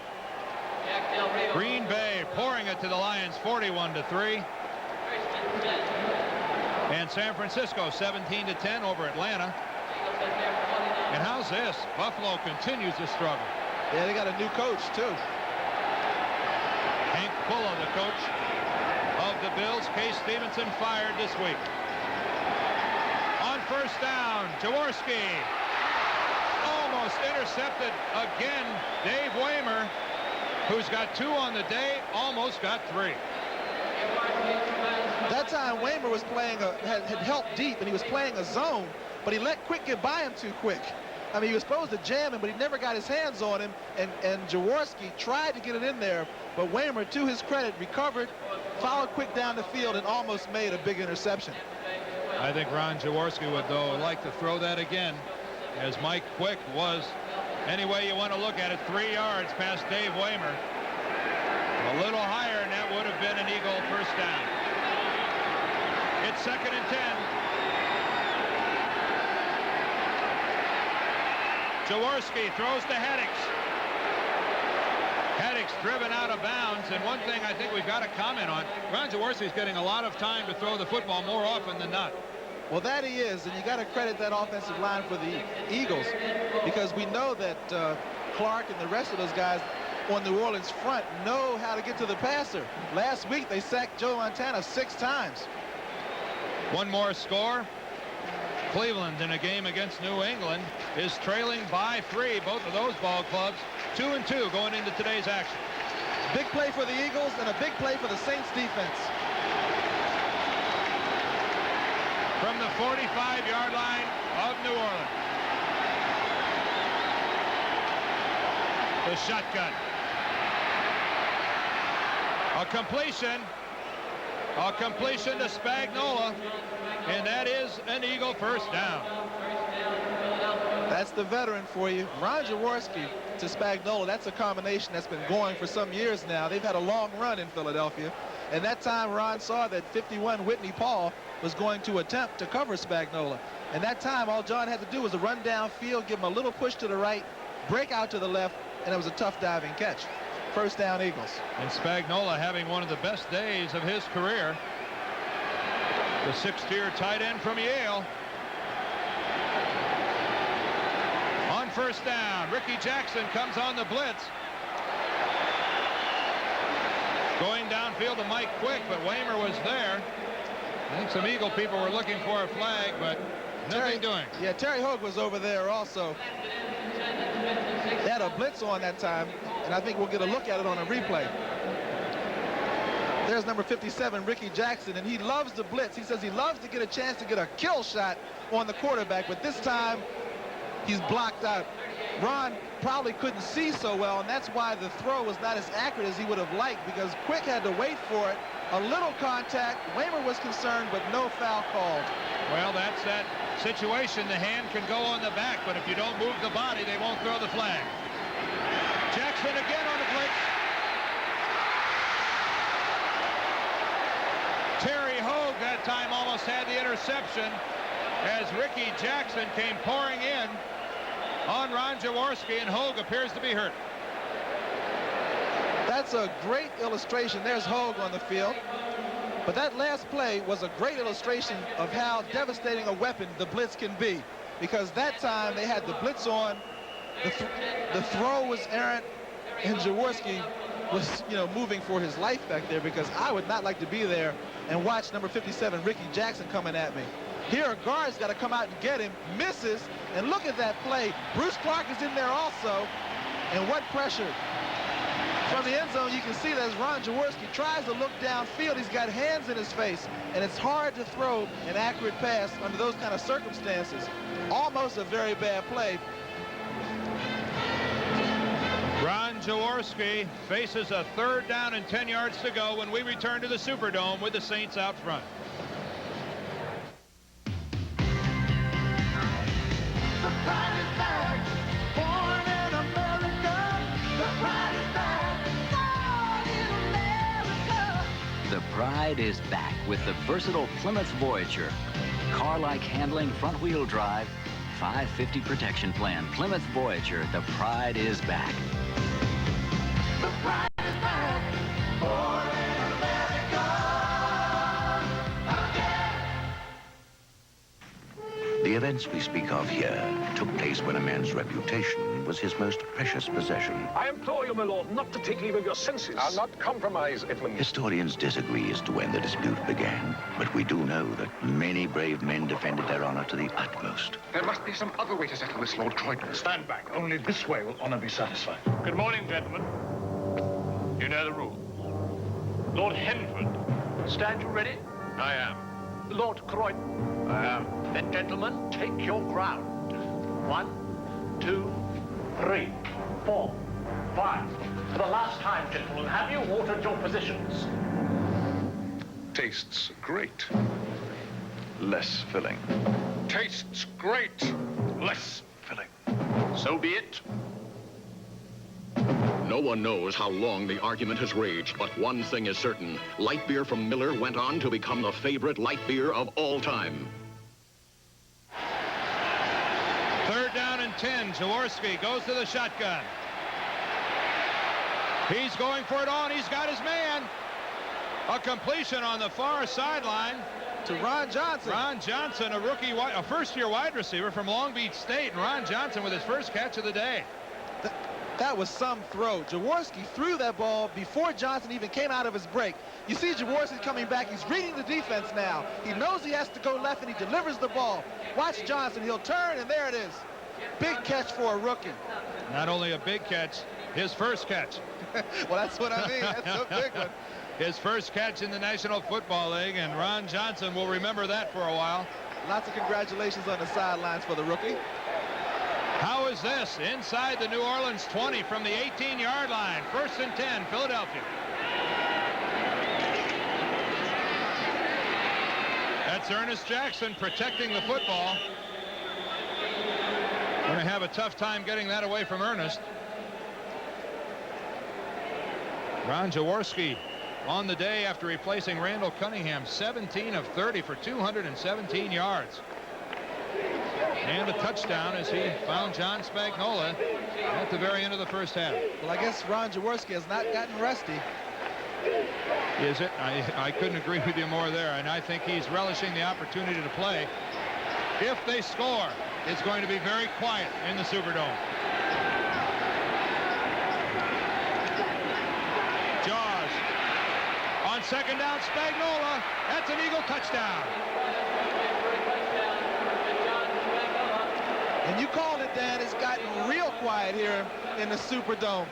Speaker 2: Green Bay pouring it to the Lions 41-3. And San Francisco 17-10 over Atlanta. And how's this? Buffalo continues to struggle.
Speaker 3: Yeah, they got a new coach too.
Speaker 2: Hank Pulla, the coach of the Bills. Case Stevenson fired this week. On first down, Jaworski almost intercepted again. Dave Waymer, who's got 2 on the day, almost got 3.
Speaker 3: That time Waymer was playing had helped deep and he was playing a zone, but he let Quick get by him too quick. I mean, he was supposed to jam him, but he never got his hands on him, and Jaworski tried to get it in there, but Waymer, to his credit, recovered, followed Quick down the field, and almost made a big interception.
Speaker 2: I think Ron Jaworski would, though, like to throw that again, as Mike Quick was Any way you want to look at it, 3 yards past Dave Waymer. A little higher, and that would have been an Eagle first down. It's 2nd and 10. Jaworski throws to Haddix. Haddix driven out of bounds, and one thing I think we've got to comment on, Ron Jaworski's getting a lot of time to throw the football more often than not.
Speaker 3: Well, that he is, and you got to credit that offensive line for the Eagles, because we know that Clark and the rest of those guys on New Orleans front know how to get to the passer. Last week they sacked Joe Montana 6 times.
Speaker 2: One more score. Cleveland in a game against New England is trailing by 3. Both of those ball clubs 2-2 going into today's action.
Speaker 3: Big play for the Eagles and a big play for the Saints defense.
Speaker 2: From the 45-yard line of New Orleans. The shotgun. A completion to Spagnola, and that is an Eagle first down.
Speaker 3: That's the veteran for you. Ron Jaworski to Spagnola, that's a combination that's been going for some years now. They've had a long run in Philadelphia, and that time Ron saw that 51 Whitney Paul was going to attempt to cover Spagnola. And that time all John had to do was a run downfield, give him a little push to the right, break out to the left, and it was a tough diving catch. First down, Eagles.
Speaker 2: And Spagnola having one of the best days of his career. The 6th-tier tight end from Yale. On first down, Ricky Jackson comes on the blitz. Going downfield to Mike Quick, but Waymer was there. I think some Eagle people were looking for a flag, but nothing doing.
Speaker 3: Yeah, Terry Hogue was over there also. They had a blitz on that time, and I think we'll get a look at it on a replay. There's number 57, Ricky Jackson, and he loves the blitz. He says he loves to get a chance to get a kill shot on the quarterback, but this time he's blocked out. Ron probably couldn't see so well, and that's why the throw was not as accurate as he would have liked, because Quick had to wait for it. A little contact. Waymer was concerned, but no foul called.
Speaker 2: Well, that's that situation. The hand can go on the back, but if you don't move the body, they won't throw the flag. Jackson again on the blitz. Terry Hogue that time almost had the interception as Ricky Jackson came pouring in on Ron Jaworski, and Hogue appears to be hurt.
Speaker 3: That's a great illustration. There's Hogue on the field. But that last play was a great illustration of how devastating a weapon the blitz can be. Because that time they had the blitz on, the throw was errant, and Jaworski was, moving for his life back there, because I would not like to be there and watch number 57, Ricky Jackson, coming at me. Here, a guard's got to come out and get him, misses, and look at that play. Bruce Clark is in there also, and what pressure. From the end zone, you can see that as Ron Jaworski tries to look downfield, he's got hands in his face, and it's hard to throw an accurate pass under those kind of circumstances. Almost a very bad play.
Speaker 2: Ron Jaworski faces a 3rd down and 10 yards to go when we return to the Superdome with the Saints out front.
Speaker 7: The pride is back with the versatile Plymouth Voyager. Car-like handling, front-wheel drive, 550 protection plan. Plymouth Voyager, the pride is back.
Speaker 4: The pride is back. Born in America again.
Speaker 12: The events we speak of here took place when a man's reputation was his most precious possession.
Speaker 8: I implore you, my lord, not to take leave of your senses. I'll not compromise, Edmund.
Speaker 12: Historians disagree as to when the dispute began, but we do know that many brave men defended their honor to the utmost.
Speaker 6: There must be some other way to settle this, Lord Croydon.
Speaker 8: Stand back. Only this way will honor be satisfied.
Speaker 9: Good morning, gentlemen. You know the rules. Lord Henford, stand you ready?
Speaker 8: I am.
Speaker 9: Lord Croydon? I am. Then, gentlemen, take your ground. 1, 2, 3, 4, 5. For the last time, gentlemen, have you altered your positions?
Speaker 8: Tastes great. Less filling.
Speaker 9: Tastes great. Less filling. So be it.
Speaker 10: No one knows how long the argument has raged, but one thing is certain. Light beer from Miller went on to become the favorite light beer of all time.
Speaker 2: 3rd down and 10. Jaworski goes to the shotgun. He's going for it all, and he's got his man. A completion on the far sideline
Speaker 3: to Ron Johnson.
Speaker 2: Ron Johnson, a rookie, a first-year wide receiver from Long Beach State, and Ron Johnson with his first catch of the day.
Speaker 3: That was some throw. Jaworski threw that ball before Johnson even came out of his break. You see Jaworski coming back. He's reading the defense now. He knows he has to go left, and he delivers the ball. Watch Johnson. He'll turn, and there it is. Big catch for a rookie.
Speaker 2: Not only a big catch, his first catch.
Speaker 3: Well, that's what I mean. That's a big one.
Speaker 2: His first catch in the National Football League, and Ron Johnson will remember that for a while.
Speaker 3: Lots of congratulations on the sidelines for the rookie.
Speaker 2: How is this? Inside the New Orleans 20 from the 18-yard line. 1st and 10, Philadelphia. That's Ernest Jackson protecting the football. Going to have a tough time getting that away from Ernest. Ron Jaworski on the day after replacing Randall Cunningham, 17 of 30 for 217 yards. And a touchdown as he found John Spagnola at the very end of the first half.
Speaker 3: Well, I guess Ron Jaworski has not gotten rusty.
Speaker 2: Is it? I couldn't agree with you more there, and I think he's relishing the opportunity to play. If they score, it's going to be very quiet in the Superdome. Jaws on 2nd down, Spagnola. That's an Eagle touchdown.
Speaker 3: And you called it, Dan. It's gotten real quiet here in the Superdome.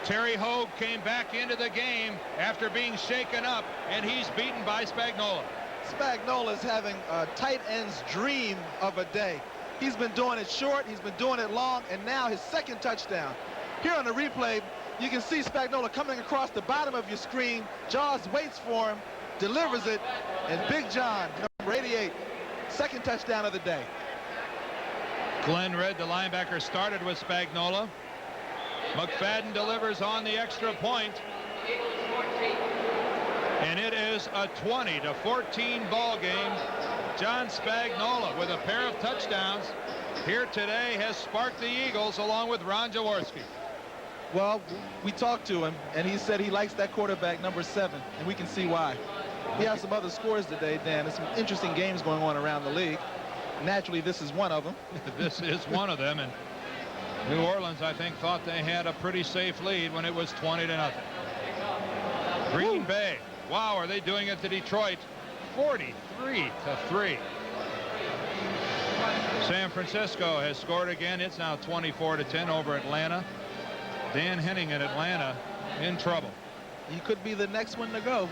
Speaker 2: Terry Hogue came back into the game after being shaken up, and he's beaten by Spagnola.
Speaker 3: Spagnola's having a tight end's dream of a day. He's been doing it short, he's been doing it long, and now his 2nd touchdown. Here on the replay, you can see Spagnola coming across the bottom of your screen. Jaws waits for him, delivers it, and Big John, number 88, 2nd touchdown of the day.
Speaker 2: Glenn Red, the linebacker, started with Spagnola. McFadden delivers on the extra point. And it is a 20-14 ball game. John Spagnola with a pair of touchdowns here today has sparked the Eagles along with Ron Jaworski.
Speaker 3: Well, we talked to him, and he said he likes that quarterback, number 7, and we can see why. He has some other scores today, Dan. There's some interesting games going on around the league. Naturally, this is one of them.
Speaker 2: This is one of them, and New Orleans, I think, thought they had a pretty safe lead when it was 20-0. Green Bay, wow, are they doing it to Detroit? 43-3. San Francisco has scored again. It's now 24-10 over Atlanta. Dan Henning in Atlanta in trouble.
Speaker 3: He could be the next one to go.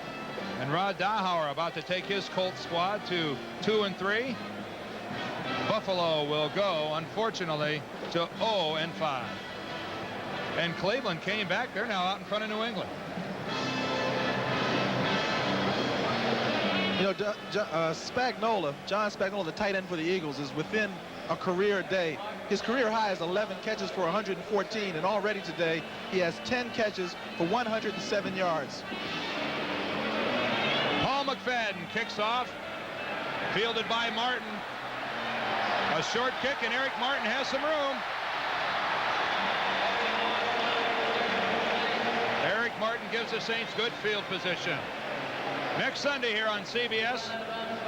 Speaker 2: And Rod Dahauer about to take his Colts squad to 2-3. Buffalo will go, unfortunately, to 0-5. And Cleveland came back. They're now out in front of New England.
Speaker 3: You know, John Spagnola, the tight end for the Eagles, is within a career day. His career high is 11 catches for 114, and already today he has 10 catches for 107 yards.
Speaker 2: Paul McFadden kicks off, fielded by Martin. A short kick, and Eric Martin has some room. Eric Martin gives the Saints good field position. Next Sunday here on CBS,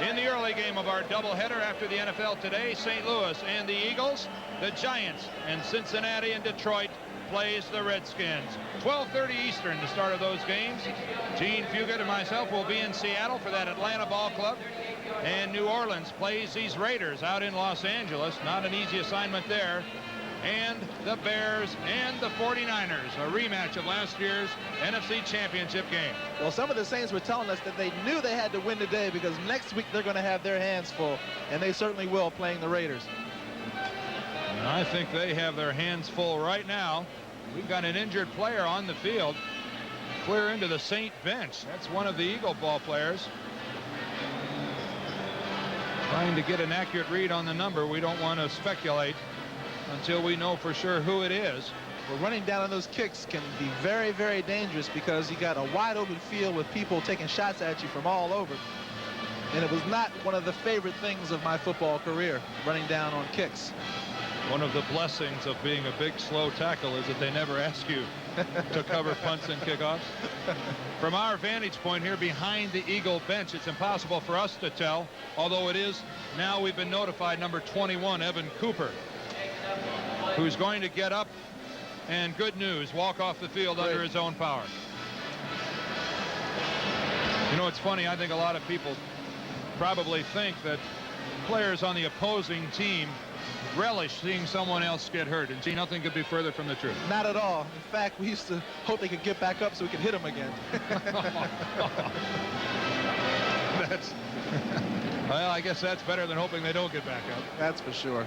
Speaker 2: in the early game of our doubleheader after the NFL today, St. Louis and the Eagles, the Giants, and Cincinnati and Detroit plays the Redskins. 12:30 Eastern, the start of those games. Gene Fugit and myself will be in Seattle for that Atlanta ball club. And New Orleans plays these Raiders out in Los Angeles. Not an easy assignment there. And the Bears and the 49ers, a rematch of last year's NFC Championship game.
Speaker 3: Well, some of the Saints were telling us that they knew they had to win today because next week they're going to have their hands full, and they certainly will, playing the Raiders.
Speaker 2: And I think they have their hands full right now. We've got an injured player on the field, clear into the Saint bench. That's one of the Eagle ball players. Trying to get an accurate read on the number. We don't want to speculate until we know for sure who it is.
Speaker 3: But running down on those kicks can be very, very dangerous because you got a wide open field with people taking shots at you from all over. And it was not one of the favorite things of my football career, running down on kicks.
Speaker 2: One of the blessings of being a big, slow tackle is that they never ask you to cover punts and kickoffs. From our vantage point here behind the Eagle bench, it's impossible for us to tell, although it is now we've been notified number 21, Evan Cooper, who's going to get up and, good news, walk off the field under his own power. You know, it's funny, I think a lot of people probably think that players on the opposing team relish seeing someone else get hurt, and see, nothing could be further from the truth.
Speaker 3: Not at all. In fact, we used to hope they could get back up so we could hit them again.
Speaker 2: Well, I guess that's better than hoping they don't get back up.
Speaker 3: That's for sure.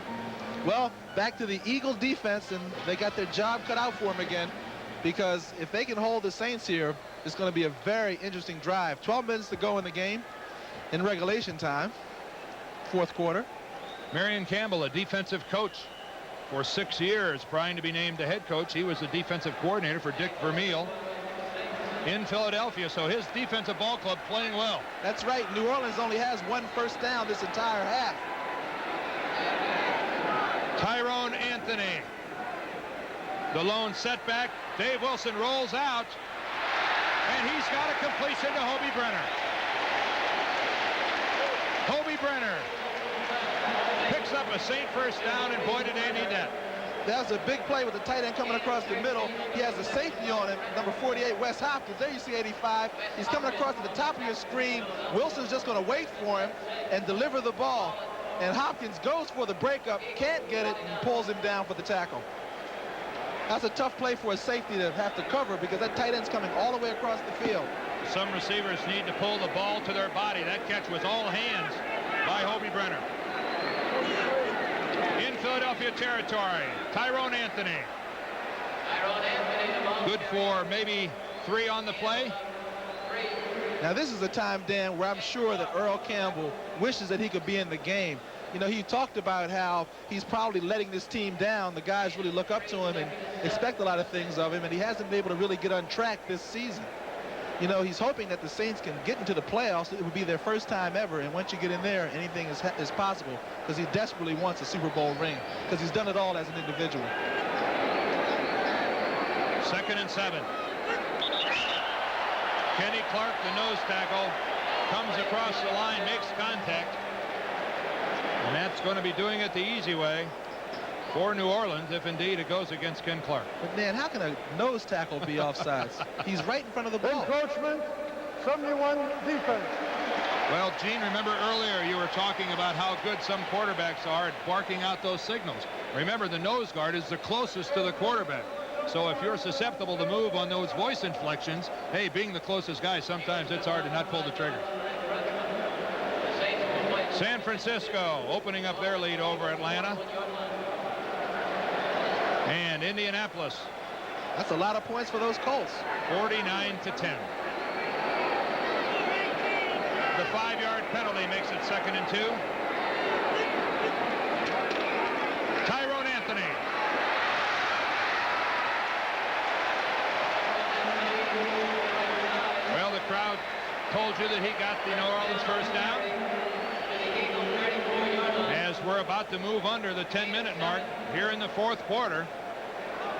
Speaker 3: Well, back to the Eagle defense, and they got their job cut out for them again, because if they can hold the Saints here, it's going to be a very interesting drive. 12 minutes to go in the game in regulation time, fourth quarter.
Speaker 2: Marion Campbell, a defensive coach for 6 years, trying to be named the head coach. He was the defensive coordinator for Dick Vermeil in Philadelphia, so his defensive ball club playing well.
Speaker 3: That's right. New Orleans only has 1 first down this entire half.
Speaker 2: Tyrone Anthony, the lone setback. Dave Wilson rolls out, and he's got a completion to Hobie Brenner. Hobie Brenner picks up a Saint first down, and boy, did they need that.
Speaker 3: That was a big play with the tight end coming across the middle. He has a safety on him, number 48, Wes Hopkins. There you see 85. He's coming across to the top of your screen. Wilson's just going to wait for him and deliver the ball. And Hopkins goes for the breakup, can't get it, and pulls him down for the tackle. That's a tough play for a safety to have to cover because that tight end's coming all the way across the field.
Speaker 2: Some receivers need to pull the ball to their body. That catch was all hands by Hobie Brenner. In Philadelphia territory, Tyrone Anthony. Good for maybe 3 on the play.
Speaker 3: Now this is a time, Dan, where I'm sure that Earl Campbell wishes that he could be in the game. You know, he talked about how he's probably letting this team down. The guys really look up to him and expect a lot of things of him, and he hasn't been able to really get on track this season. You know, he's hoping that the Saints can get into the playoffs. It would be their first time ever, and once you get in there, anything is possible, because he desperately wants a Super Bowl ring, because he's done it all as an individual.
Speaker 2: 2nd and 7. Kenny Clark, the nose tackle, comes across the line, makes contact, and that's going to be doing it the easy way for New Orleans, if indeed it goes against Ken Clark.
Speaker 3: But Dan, how can a nose tackle be offsides? He's right in front of the ball.
Speaker 4: Encroachment, 71 defense.
Speaker 2: Well, Gene, remember earlier you were talking about how good some quarterbacks are at barking out those signals. Remember, the nose guard is the closest to the quarterback. So if you're susceptible to move on those voice inflections, hey, being the closest guy, sometimes it's hard to not pull the trigger. San Francisco opening up their lead over Atlanta. And Indianapolis.
Speaker 3: That's a lot of points for those Colts.
Speaker 2: 49-10. The 5-yard penalty makes it 2nd and 2. Tyrone Anthony. Well, the crowd told you that he got the New Orleans first down. As we're about to move under the 10-minute mark here in the 4th quarter,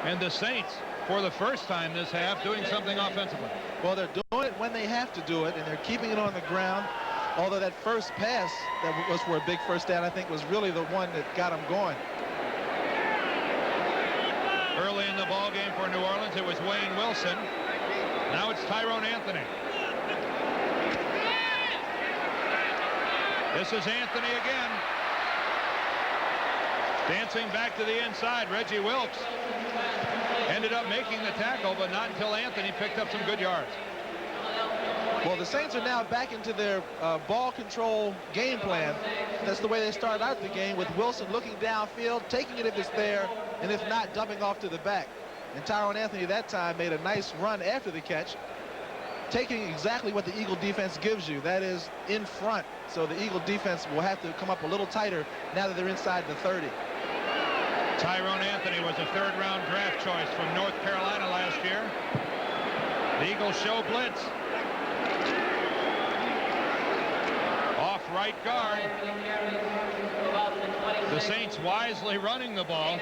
Speaker 2: and the Saints, for the first time this half, doing something offensively.
Speaker 3: Well, they're doing it when they have to do it, and they're keeping it on the ground. Although that first pass that was for a big first down, I think, was really the one that got them going.
Speaker 2: Early in the ball game for New Orleans, it was Wayne Wilson. Now it's Tyrone Anthony. This is Anthony again. Dancing back to the inside, Reggie Wilkes ended up making the tackle, but not until Anthony picked up some good yards.
Speaker 3: Well, the Saints are now back into their ball control game plan. That's the way they started out the game, with Wilson looking downfield, taking it if it's there, and if not, dumping off to the back. And Tyrone Anthony that time made a nice run after the catch, taking exactly what the Eagle defense gives you. That is in front. So the Eagle defense will have to come up a little tighter now that they're inside the 30.
Speaker 2: Tyrone Anthony was a third-round draft choice from North Carolina last year. The Eagles show blitz. Off right guard. The Saints wisely running the ball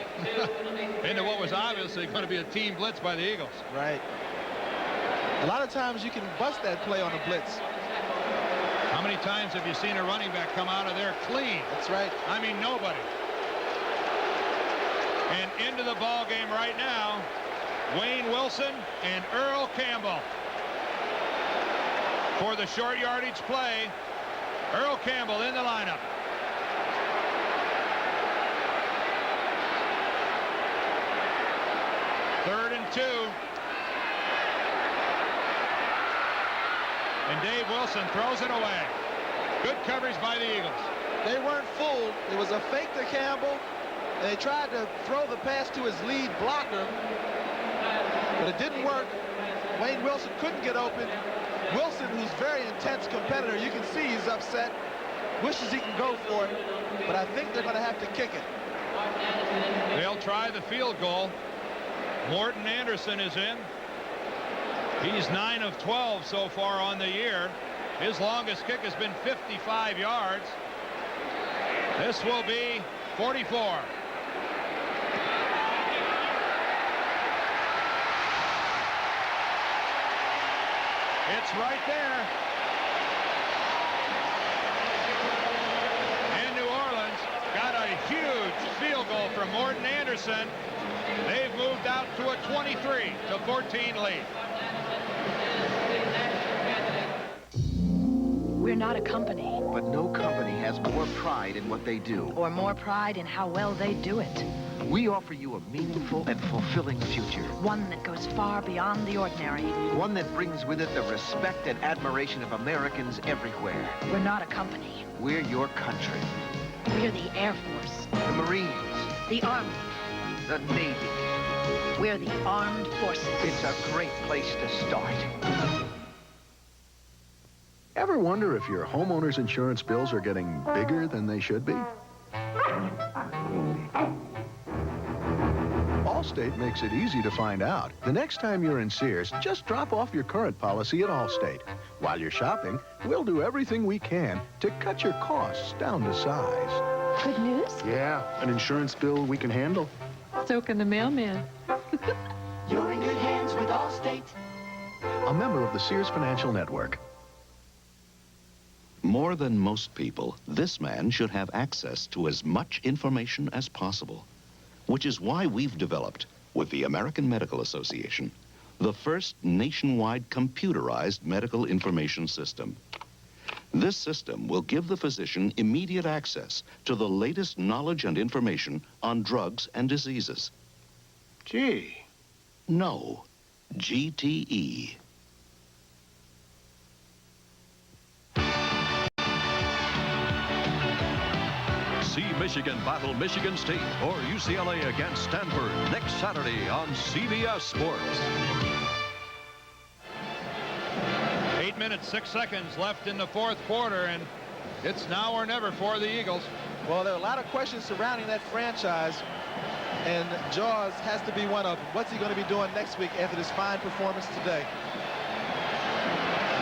Speaker 2: into what was obviously going to be a team blitz by the Eagles.
Speaker 3: Right. A lot of times you can bust that play on a blitz.
Speaker 2: How many times have you seen a running back come out of there clean?
Speaker 3: That's right.
Speaker 2: I mean, nobody. And into the ball game right now, Wayne Wilson and Earl Campbell. For the short yardage play, Earl Campbell in the lineup. Third and 2. And Dave Wilson throws it away. Good coverage by the Eagles.
Speaker 3: They weren't fooled. It was a fake to Campbell. And they tried to throw the pass to his lead blocker, but it didn't work. Wayne Wilson couldn't get open. Wilson, who's a very intense competitor, you can see he's upset, wishes he can go for it, but I think they're going to have to kick it.
Speaker 2: They'll try the field goal. Morton Anderson is in. He's 9 of 12 so far on the year. His longest kick has been 55 yards. This will be 44. It's right there. And New Orleans got a huge field goal from Morton Anderson. They've moved out to a 23-14 lead.
Speaker 11: We're not a company.
Speaker 13: But no company has more pride in what they do.
Speaker 11: Or more pride in how well they do it.
Speaker 13: We offer you a meaningful and fulfilling future.
Speaker 11: One that goes far beyond the ordinary.
Speaker 13: One that brings with it the respect and admiration of Americans everywhere.
Speaker 11: We're not a company.
Speaker 13: We're your country.
Speaker 11: We're the Air Force.
Speaker 13: The Marines.
Speaker 11: The Army.
Speaker 13: The Navy.
Speaker 11: We're the Armed Forces.
Speaker 13: It's a great place to start.
Speaker 14: Ever wonder if your homeowner's insurance bills are getting bigger than they should be? Allstate makes it easy to find out. The next time you're in Sears, just drop off your current policy at Allstate. While you're shopping, we'll do everything we can to cut your costs down to size.
Speaker 11: Good news?
Speaker 14: Yeah, an insurance bill we can handle.
Speaker 11: So can the mailman.
Speaker 15: You're in good hands with Allstate.
Speaker 14: A member of the Sears Financial Network.
Speaker 16: More than most people, this man should have access to as much information as possible, which is why we've developed, with the American Medical Association, the first nationwide computerized medical information system. This system will give the physician immediate access to the latest knowledge and information on drugs and diseases.
Speaker 14: Gee.
Speaker 16: No. GTE.
Speaker 1: See Michigan battle Michigan State or UCLA against Stanford next Saturday on CBS Sports.
Speaker 2: 8 minutes, 6 seconds left in the fourth quarter, and it's now or never for the Eagles.
Speaker 3: Well, there are a lot of questions surrounding that franchise, and Jaws has to be one of them. What's he going to be doing next week after this fine performance today?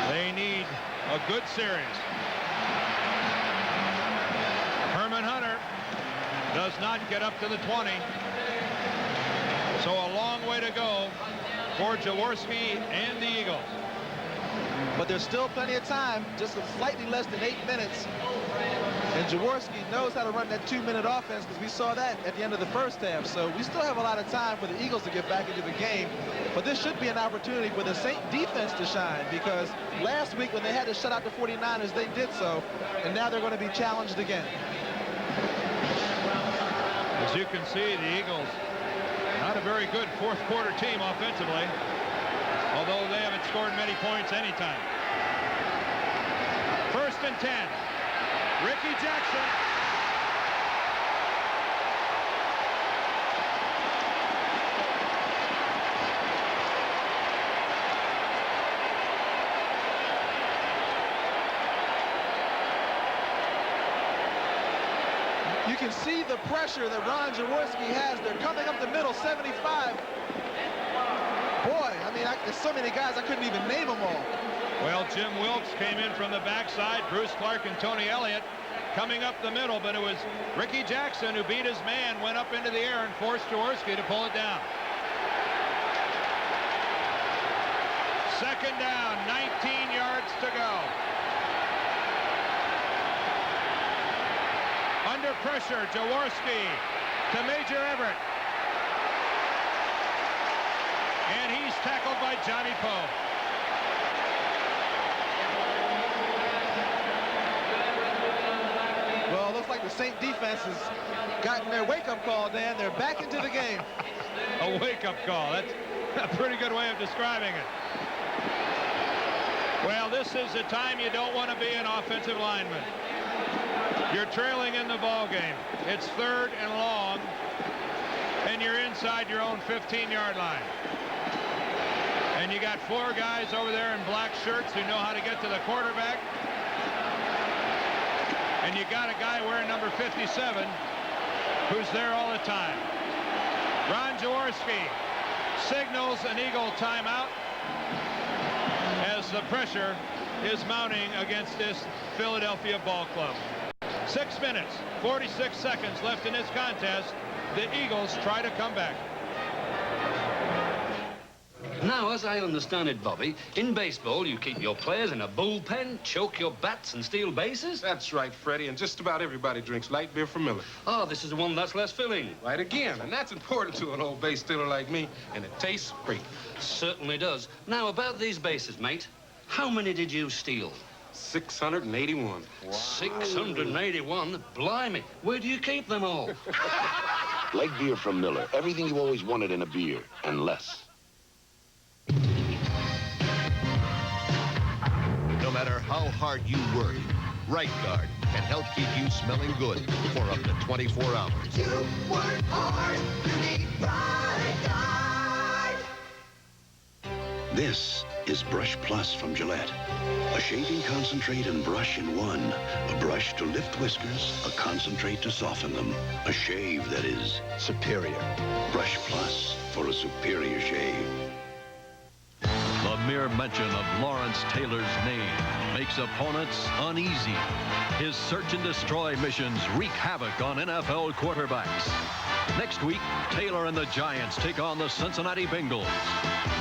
Speaker 2: They need a good series. Herman Hunter does not get up to the 20. So a long way to go for Jaworski and the Eagles.
Speaker 3: But there's still plenty of time, just slightly less than 8 minutes. And Jaworski knows how to run that 2-minute offense, because we saw that at the end of the first half. So we still have a lot of time for the Eagles to get back into the game. But this should be an opportunity for the Saint defense to shine, because last week when they had to shut out the 49ers, they did so. And now they're going to be challenged again.
Speaker 2: As you can see, the Eagles, not a very good fourth quarter team offensively, although they haven't scored many points anytime. First and 10. Ricky Jackson.
Speaker 3: You You can see the pressure that Ron Jaworski has. They're coming up the middle, 75. Boy, I mean, there's so many guys, I couldn't even name them all.
Speaker 2: Well, Jim Wilkes came in from the backside. Bruce Clark and Tony Elliott coming up the middle, but it was Ricky Jackson who beat his man, went up into the air and forced Jaworski to pull it down. Second down, 19 yards to go. Under pressure, Jaworski to Major Everett. And he's tackled by Johnny Poe.
Speaker 3: Well, it looks like the Saint defense has gotten their wake-up call, Dan. They're back into the game.
Speaker 2: A wake-up call. That's a pretty good way of describing it. Well, this is the time you don't want to be an offensive lineman. You're trailing in the ball game. It's 3rd and long, and you're inside your own 15-yard line. And you got 4 guys over there in black shirts who know how to get to the quarterback. And you got a guy wearing number 57 who's there all the time. Ron Jaworski signals an Eagle timeout as the pressure is mounting against this Philadelphia ball club. 6 minutes, 46 seconds left in this contest. The Eagles try to come back.
Speaker 17: Now, as I understand it, Bobby, in baseball, you keep your players in a bullpen, choke your bats, and steal bases?
Speaker 18: That's right, Freddie, and just about everybody drinks light beer from Miller.
Speaker 17: Oh, this is the one that's less filling.
Speaker 18: Right again, and that's important to an old base stealer like me, and it tastes great.
Speaker 17: Certainly does. Now, about these bases, mate, how many did you steal?
Speaker 18: 681.
Speaker 17: Wow. 681? Blimey, where do you keep them all?
Speaker 12: Light beer from Miller. Everything you always wanted in a beer, and less.
Speaker 19: No matter how hard you work, Right Guard can help keep you smelling good for up to 24 hours.
Speaker 15: You work hard, you need Right Guard.
Speaker 12: This is Brush Plus from Gillette. A shaving concentrate and brush in one. A brush to lift whiskers, a concentrate to soften them. A shave that is superior. Brush Plus for a superior shave.
Speaker 1: The mere mention of Lawrence Taylor's name makes opponents uneasy. His search and destroy missions wreak havoc on NFL quarterbacks. Next week, Taylor and the Giants take on the Cincinnati Bengals.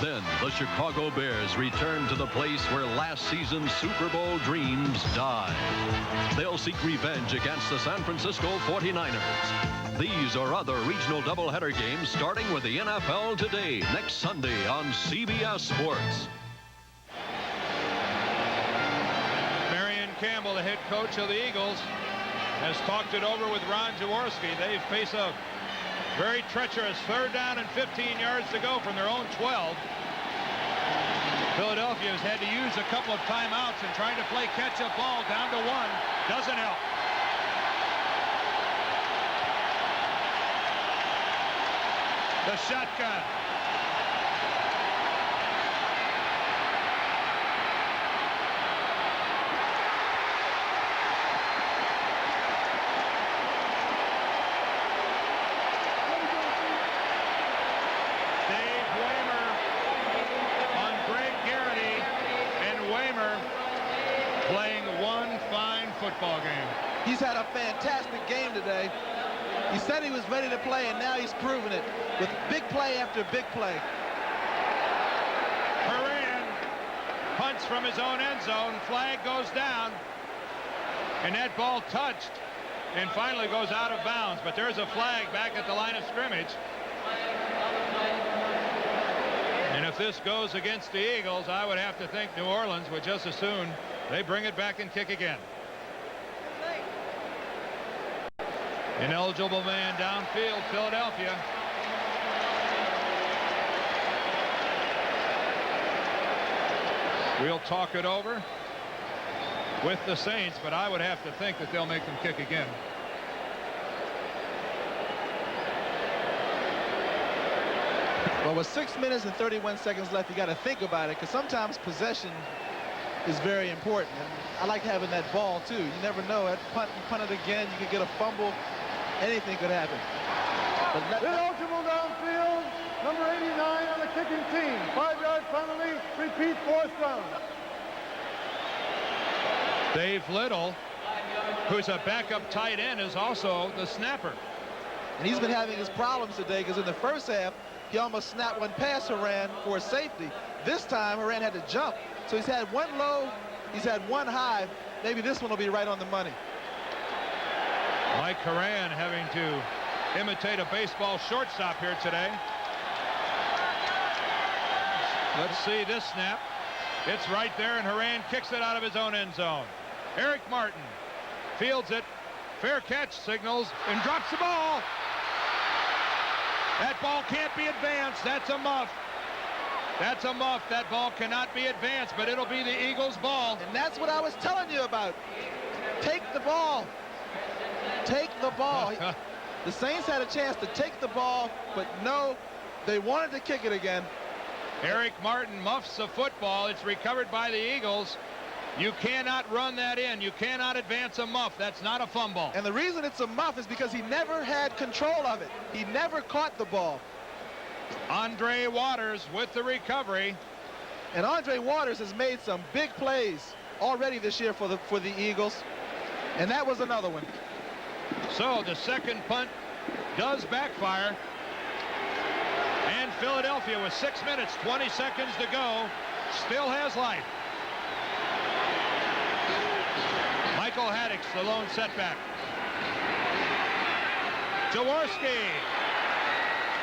Speaker 1: Then the Chicago Bears return to the place where last season's Super Bowl dreams died. They'll seek revenge against the San Francisco 49ers. These or other regional doubleheader games starting with the NFL today, next Sunday on CBS Sports.
Speaker 2: Marion Campbell, the head coach of the Eagles, has talked it over with Ron Jaworski. They face a very treacherous 3rd down and 15 yards to go from their own 12. Philadelphia has had to use a couple of timeouts and trying to play catch-up ball down to 1. Doesn't help. The shotgun. Dave Waymer on Greg Garrity, and Waymer playing one fine football game.
Speaker 3: He's had a fantastic game today. He said he was ready to play, and now he's proven it with big play after big play.
Speaker 2: Horan punts from his own end zone. Flag goes down, and that ball touched and finally goes out of bounds. But there's a flag back at the line of scrimmage. And if this goes against the Eagles, I would have to think New Orleans would just as soon they bring it back and kick again. Ineligible man downfield, Philadelphia. We'll talk it over with the Saints, but I would have to think that they'll make them kick again.
Speaker 3: Well, with 6 minutes and 31 seconds left, you got to think about it, because sometimes possession is very important. And I like having that ball, too. You never know. At punt, you punt it again, you can get a fumble. anything could happen.
Speaker 4: Ineligible downfield, number 89 on the kicking team. 5-yard penalty, repeat fourth down.
Speaker 2: Dave Little, who's a backup tight end, is also the snapper.
Speaker 3: And he's been having his problems today because in the first half, he almost snapped one past Horan for a safety. This time, Horan had to jump. So he's had one low, he's had one high. Maybe this one will be right on the money.
Speaker 2: Mike Horan having to imitate a baseball shortstop here today. Let's see this snap. It's right there, and Horan kicks it out of his own end zone. Eric Martin fields it. Fair catch signals and drops the ball. That ball can't be advanced. That's a muff. That's a muff. That ball cannot be advanced, but it'll be the Eagles' ball.
Speaker 3: And that's what I was telling you about. Take the ball. Take the ball. The Saints had a chance to take the ball, but no, they wanted to kick it again.
Speaker 2: Eric Martin muffs the football. It's recovered by the Eagles. You cannot run that in. You cannot advance a muff. That's not a fumble.
Speaker 3: And the reason it's a muff is because he never had control of it. He never caught the ball.
Speaker 2: Andre Waters with the recovery.
Speaker 3: And Andre Waters has made some big plays already this year for the Eagles. And that was another one.
Speaker 2: So the second punt does backfire. And Philadelphia, with 6 minutes, 20 seconds to go, still has life. Michael Haddix, the lone setback. Jaworski.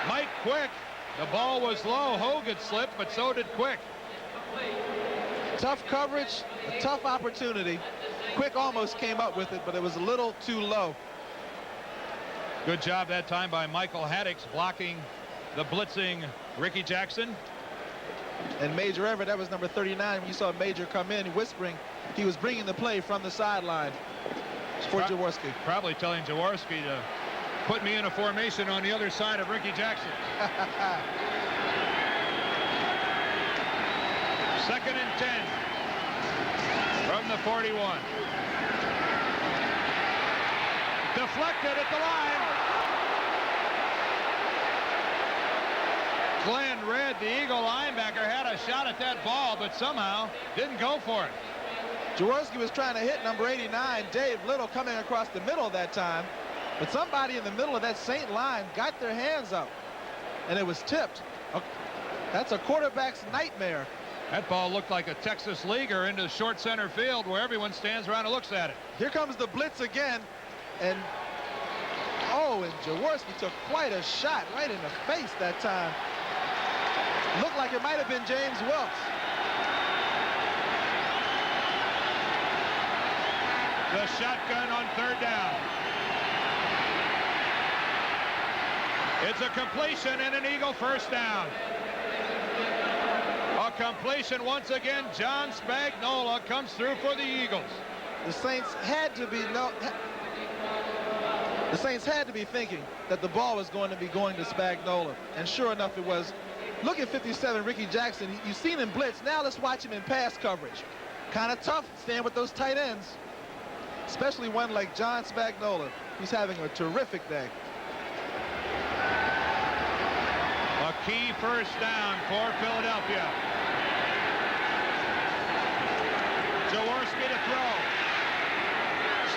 Speaker 2: Mike Quick. The ball was low. Hogan slipped, but so did Quick.
Speaker 3: Tough coverage, a tough opportunity. Quick almost came up with it, but it was a little too low.
Speaker 2: Good job that time by Michael Haddix blocking the blitzing Ricky Jackson.
Speaker 3: And Major Everett, that was number 39. When you saw Major come in whispering, he was bringing the play from the sideline for Jaworski.
Speaker 2: Probably telling Jaworski to put me in a formation on the other side of Ricky Jackson. Second and 10 from the 41. Deflected at the line. Glenn Red, the Eagle linebacker, had a shot at that ball, but somehow didn't go for it.
Speaker 3: Jaworski was trying to hit number 89, Dave Little, coming across the middle that time. But somebody in the middle of that Saint line got their hands up, and it was tipped. That's a quarterback's nightmare.
Speaker 2: That ball looked like a Texas Leaguer into short center field where everyone stands around and looks at it.
Speaker 3: Here comes the blitz again, and and Jaworski took quite a shot right in the face that time. Looked like it might have been James Wilkes.
Speaker 2: The shotgun on third down. It's a completion and an Eagle first down. A completion once again. John Spagnola comes through for the Eagles.
Speaker 3: The Saints had to be thinking that the ball was going to be going to Spagnola, and sure enough it was. Look at 57, Ricky Jackson. You've seen him blitz. Now let's watch him in pass coverage. Kind of tough staying with those tight ends, especially one like John Spagnola, who's having a terrific day.
Speaker 2: A key first down for Philadelphia. Jaworski to throw.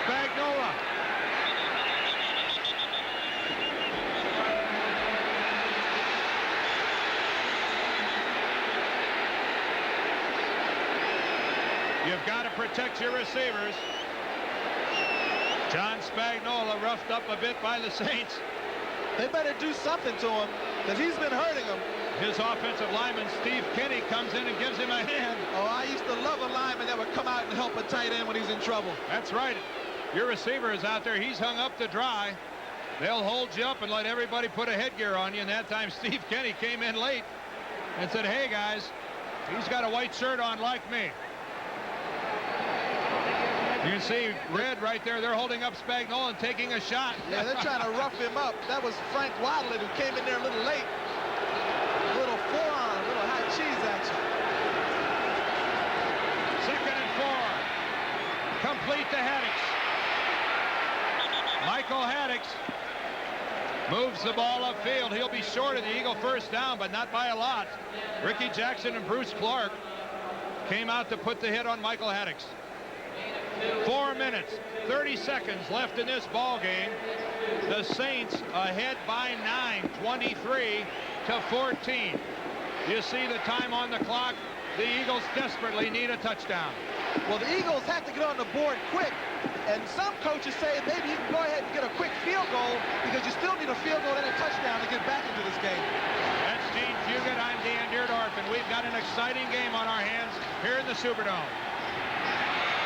Speaker 2: Spagnola. You've got to protect your receivers. John Spagnola roughed up a bit by the Saints.
Speaker 3: They better do something to him, because he's been hurting them.
Speaker 2: His offensive lineman, Steve Kinney, comes in and gives him a hand.
Speaker 3: Oh, I used to love a lineman that would come out and help a tight end when he's in trouble.
Speaker 2: That's right. Your receiver is out there. He's hung up to dry. They'll hold you up and let everybody put a headgear on you. And that time, Steve Kinney came in late and said, hey, guys, he's got a white shirt on like me. You can see Red right there. They're holding up Spagnola and taking a shot.
Speaker 3: Yeah, they're trying to rough him up. That was Frank Wadley who came in there a little late. A little forearm, a little hot cheese action.
Speaker 2: Second and 4. Complete to Haddix. Michael Haddix Moves the ball upfield. He'll be short of the Eagle first down, but not by a lot. Ricky Jackson and Bruce Clark came out to put the hit on Michael Haddix. 4 minutes, 30 seconds left in this ball game. The Saints ahead by 9, 23-14. You see the time on the clock. The Eagles desperately need a touchdown.
Speaker 3: Well, the Eagles have to get on the board quick. And some coaches say maybe you can go ahead and get a quick field goal because you still need a field goal and a touchdown to get back into this game.
Speaker 2: That's Gene Fugit. I'm Dan Deerdorf, and we've got an exciting game on our hands here in the Superdome.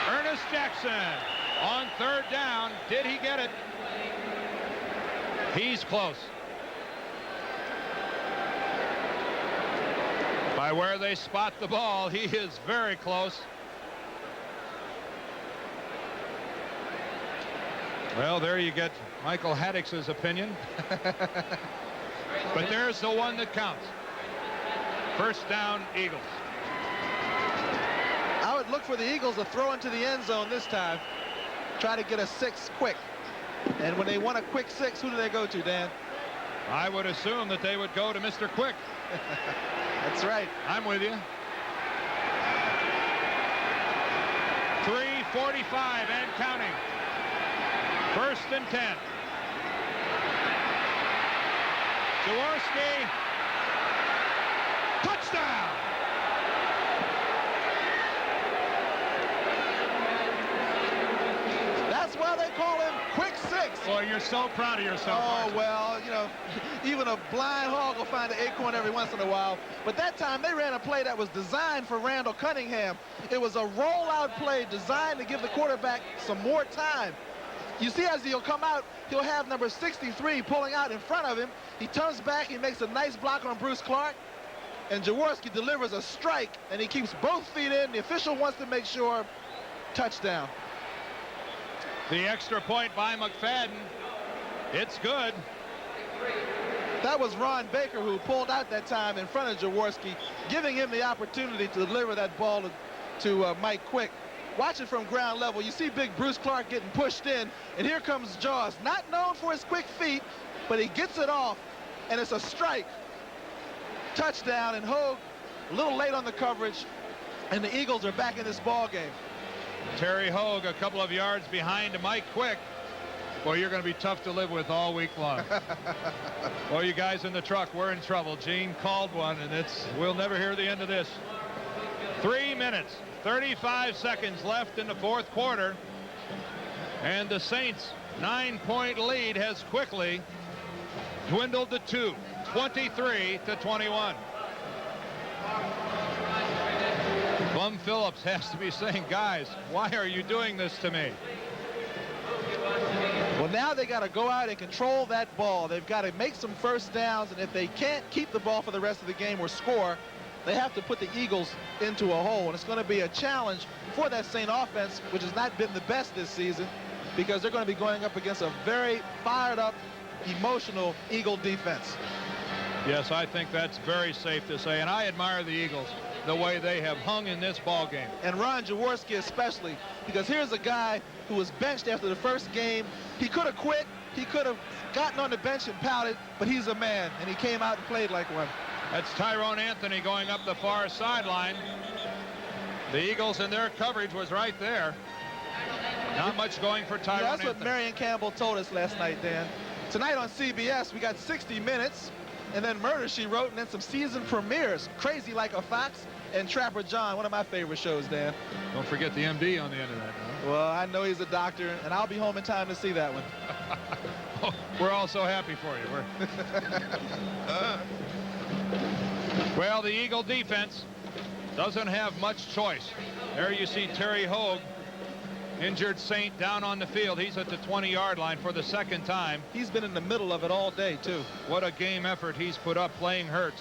Speaker 2: Ernest Jackson on third down. Did he get it? He's close. By where they spot the ball, he is very close. Well, there you get Michael Haddix's opinion. But there's the one that counts. First down, Eagles.
Speaker 3: I would look for the Eagles to throw into the end zone this time. Try to get a 6 quick. And when they want a quick 6, who do they go to, Dan?
Speaker 2: I would assume that they would go to Mr. Quick.
Speaker 3: That's right.
Speaker 2: I'm with you. 3:45 and counting. First and 10. Jaworski. Touchdown.
Speaker 3: That's why they call him Quick 6.
Speaker 2: Boy, you're so proud of yourself.
Speaker 3: Oh, well, you know, even a blind hog will find an acorn every once in a while. But that time they ran a play that was designed for Randall Cunningham. It was a rollout play designed to give the quarterback some more time. You see, as he'll come out, he'll have number 63 pulling out in front of him. He turns back, he makes a nice block on Bruce Clark, and Jaworski delivers a strike, and he keeps both feet in. The official wants to make sure, touchdown.
Speaker 2: The extra point by McFadden. It's good.
Speaker 3: That was Ron Baker who pulled out that time in front of Jaworski, giving him the opportunity to deliver that ball to Mike Quick. Watch it from ground level. You see big Bruce Clark getting pushed in, and here comes Jaws. Not known for his quick feet, but he gets it off, and it's a strike. Touchdown, and Hogue a little late on the coverage, and the Eagles are back in this ball game.
Speaker 2: Terry Hogue a couple of yards behind Mike Quick. Boy, you're going to be tough to live with all week long. Well, you guys in the truck, we're in trouble. Gene called one, and we'll never hear the end of this. 3 minutes, 35 seconds left in the fourth quarter. And the Saints' 9-point lead has quickly dwindled to 2, 23-21. Bum Phillips has to be saying, guys, why are you doing this to me?
Speaker 3: Well, now they got to go out and control that ball. They've got to make some first downs, and if they can't keep the ball for the rest of the game or score, they have to put the Eagles into a hole. And it's going to be a challenge for that Saint offense, which has not been the best this season, because they're going to be going up against a very fired-up, emotional Eagle defense.
Speaker 2: Yes, I think that's very safe to say, and I admire the Eagles, the way they have hung in this ball game.
Speaker 3: And Ron Jaworski especially, because here's a guy who was benched after the first game. He could have quit. He could have gotten on the bench and pouted, but he's a man, and he came out and played like one.
Speaker 2: That's Tyrone Anthony going up the far sideline. The Eagles in their coverage was right there. Not much going for Tyrone Anthony.
Speaker 3: That's what Marion Campbell told us last night, Dan. Tonight on CBS, we got 60 Minutes, and then Murder, She Wrote, and then some season premieres. Crazy Like a Fox and Trapper John, one of my favorite shows, Dan.
Speaker 2: Don't forget the MD on the end of that. No?
Speaker 3: Well, I know he's a doctor, and I'll be home in time to see that one.
Speaker 2: We're all so happy for you. Well, the Eagle defense doesn't have much choice. There you see Terry Hogue, injured Saint, down on the field. He's at the 20-yard line for the second time.
Speaker 3: He's been in the middle of it all day, too.
Speaker 2: What a game effort he's put up playing hurt.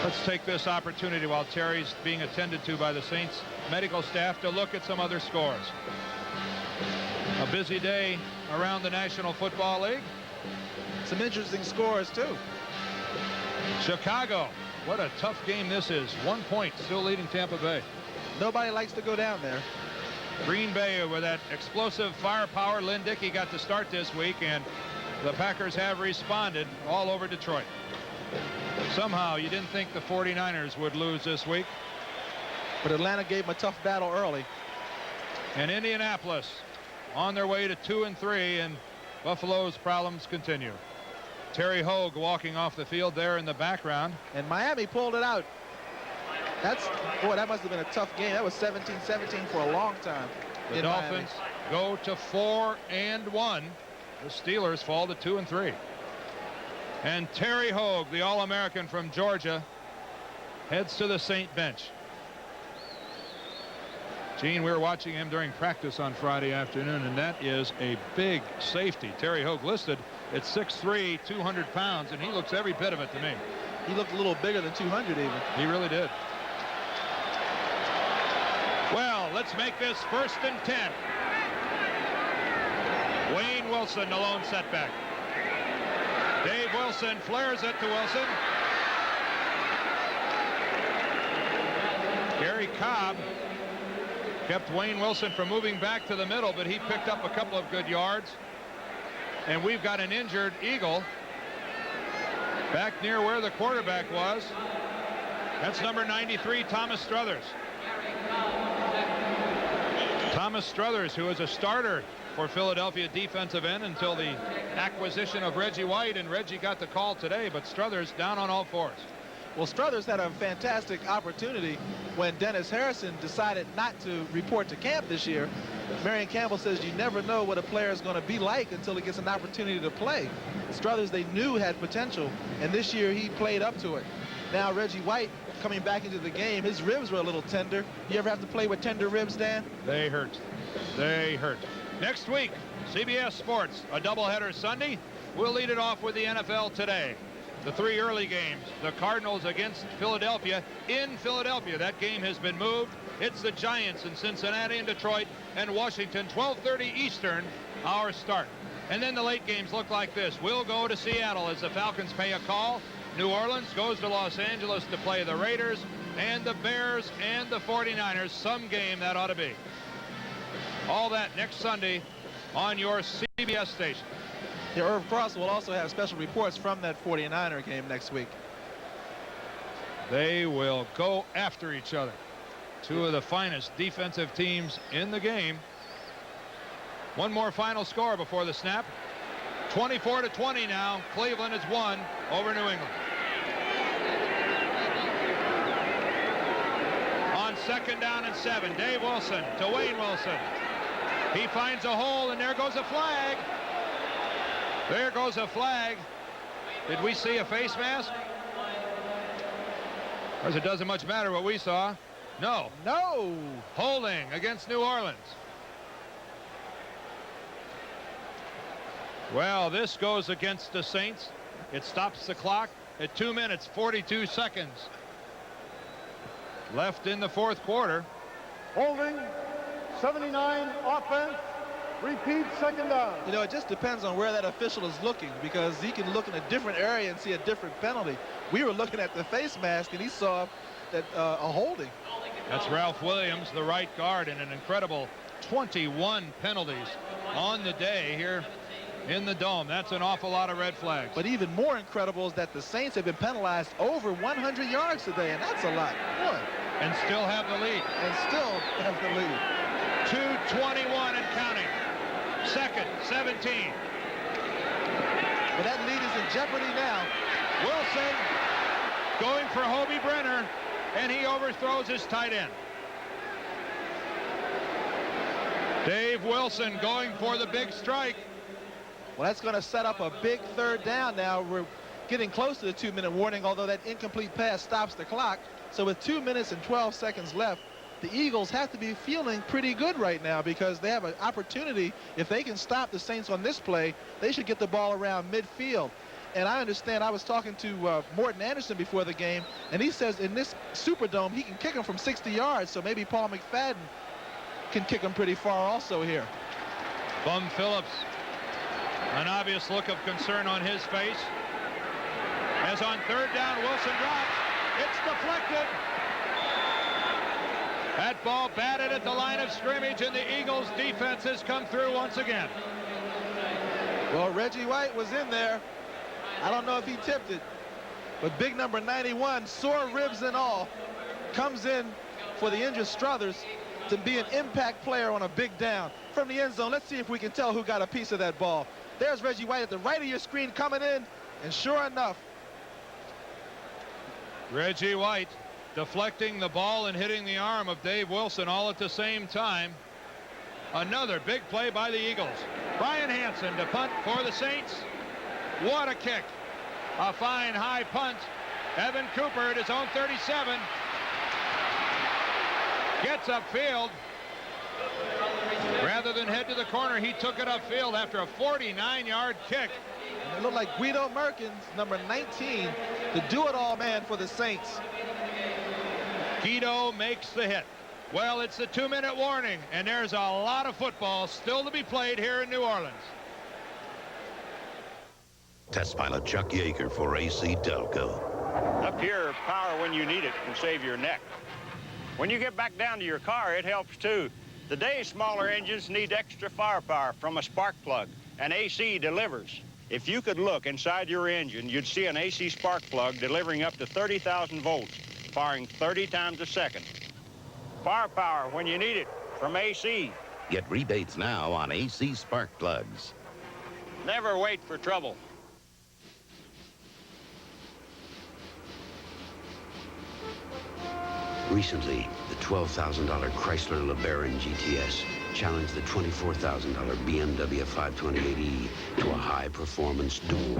Speaker 2: Let's take this opportunity while Terry's being attended to by the Saints medical staff to look at some other scores. A busy day around the National Football League.
Speaker 3: Some interesting scores, too.
Speaker 2: Chicago. What a tough game this is. 1 point, still leading Tampa Bay.
Speaker 3: Nobody likes to go down there.
Speaker 2: Green Bay with that explosive firepower. Lynn Dickey got to start this week, and the Packers have responded all over Detroit. Somehow you didn't think the 49ers would lose this week.
Speaker 3: But Atlanta gave them a tough battle early.
Speaker 2: And Indianapolis on their way to 2-3, and Buffalo's problems continue. Terry Hogue walking off the field there in the background.
Speaker 3: And Miami pulled it out. Boy, that must have been a tough game. That was 17-17 for a long time.
Speaker 2: The Dolphins go to 4-1. The Steelers fall to 2-3. And Terry Hogue, the All-American from Georgia, heads to the Saint bench. Gene, we were watching him during practice on Friday afternoon, and that is a big safety. Terry Hogue listed at 6'3", 200 pounds, and he looks every bit of it to me.
Speaker 3: He looked a little bigger than 200 even.
Speaker 2: He really did. Well, let's make this 1st and 10. Wayne Wilson, the lone setback. Dave Wilson flares it to Wilson. Gary Cobb kept Wayne Wilson from moving back to the middle, but he picked up a couple of good yards. And we've got an injured Eagle back near where the quarterback was. That's number 93, Thomas Struthers. Thomas Struthers, who is a starter for Philadelphia defensive end until the acquisition of Reggie White, and Reggie got the call today, but Struthers down on all fours.
Speaker 3: Well, Struthers had a fantastic opportunity when Dennis Harrison decided not to report to camp this year. Marion Campbell says you never know what a player is going to be like until he gets an opportunity to play. Struthers, they knew, had potential, and this year he played up to it. Now Reggie White coming back into the game, his ribs were a little tender. You ever have to play with tender ribs, Dan?
Speaker 2: They hurt. They hurt. Next week, CBS Sports, a doubleheader Sunday. We'll lead it off with the NFL today. The 3 early games, the Cardinals against Philadelphia in Philadelphia. That game has been moved. It's the Giants in Cincinnati and Detroit and Washington, 12:30 Eastern, our start. And then the late games look like this. We'll go to Seattle as the Falcons pay a call. New Orleans goes to Los Angeles to play the Raiders, and the Bears and the 49ers. Some game that ought to be. All that next Sunday on your CBS station.
Speaker 3: Yeah, Irv Cross will also have special reports from that 49er game next week.
Speaker 2: They will go after each other. 2 of the finest defensive teams in the game. One more final score before the snap. 24-20 now. Cleveland has won over New England. On 2nd down and 7, Dave Wilson to Wayne Wilson. He finds a hole, and there goes a flag. There goes a flag. Did we see a face mask? Of course, it doesn't much matter what we saw. No.
Speaker 3: No.
Speaker 2: Holding against New Orleans. Well, this goes against the Saints. It stops the clock at 2 minutes, 42 seconds. Left in the 4th quarter.
Speaker 4: Holding, 79 offense. Repeat, 2nd down.
Speaker 3: You know, it just depends on where that official is looking, because he can look in a different area and see a different penalty. We were looking at the face mask, and he saw that a holding.
Speaker 2: That's Ralph Williams, the right guard, and an incredible 21 penalties on the day here in the Dome. That's an awful lot of red flags.
Speaker 3: But even more incredible is that the Saints have been penalized over 100 yards today, and that's a lot. Boy.
Speaker 2: And still have the lead.
Speaker 3: And still have the lead.
Speaker 2: 2:21 and counting. 2nd, 17.
Speaker 3: But that lead is in jeopardy now.
Speaker 2: Wilson going for Hobie Brenner, and he overthrows his tight end. Dave Wilson going for the big strike.
Speaker 3: Well, that's going to set up a big 3rd down now. We're getting close to the 2-minute warning, although that incomplete pass stops the clock. So with 2 minutes and 12 seconds left, the Eagles have to be feeling pretty good right now, because they have an opportunity. If they can stop the Saints on this play, they should get the ball around midfield. And I understand, I was talking to Morton Anderson before the game, and he says in this Superdome, he can kick them from 60 yards, so maybe Paul McFadden can kick them pretty far also here.
Speaker 2: Bum Phillips, an obvious look of concern on his face. As on 3rd down, Wilson drops. It's deflected. That ball batted at the line of scrimmage, and the Eagles defense has come through once again.
Speaker 3: Well, Reggie White was in there. I don't know if he tipped it, but big number 91, sore ribs and all, comes in for the injured Struthers to be an impact player on a big down. From the end zone, let's see if we can tell who got a piece of that ball. There's Reggie White at the right of your screen coming in, and sure enough,
Speaker 2: Reggie White deflecting the ball and hitting the arm of Dave Wilson all at the same time. Another big play by the Eagles. Brian Hansen to punt for the Saints. What a kick. A fine high punt. Evan Cooper at his own 37. Gets upfield. Rather than head to the corner, he took it upfield after a 49-yard kick.
Speaker 3: And it looked like Guido Merkins, number 19, the do-it-all man for the Saints.
Speaker 2: Guido makes the hit. Well, it's the 2-minute warning, and there's a lot of football still to be played here in New Orleans.
Speaker 12: Test pilot Chuck Yeager for AC Delco.
Speaker 5: Up here, power when you need it can save your neck. When you get back down to your car, it helps too. Today's smaller engines need extra firepower from a spark plug, and AC delivers. If you could look inside your engine, you'd see an AC spark plug delivering up to 30,000 volts, firing 30 times a second. Firepower when you need it from AC.
Speaker 19: Get rebates now on AC spark plugs.
Speaker 5: Never wait for trouble.
Speaker 12: Recently, the $12,000 Chrysler LeBaron GTS challenged the $24,000 BMW 528e to a high-performance duel.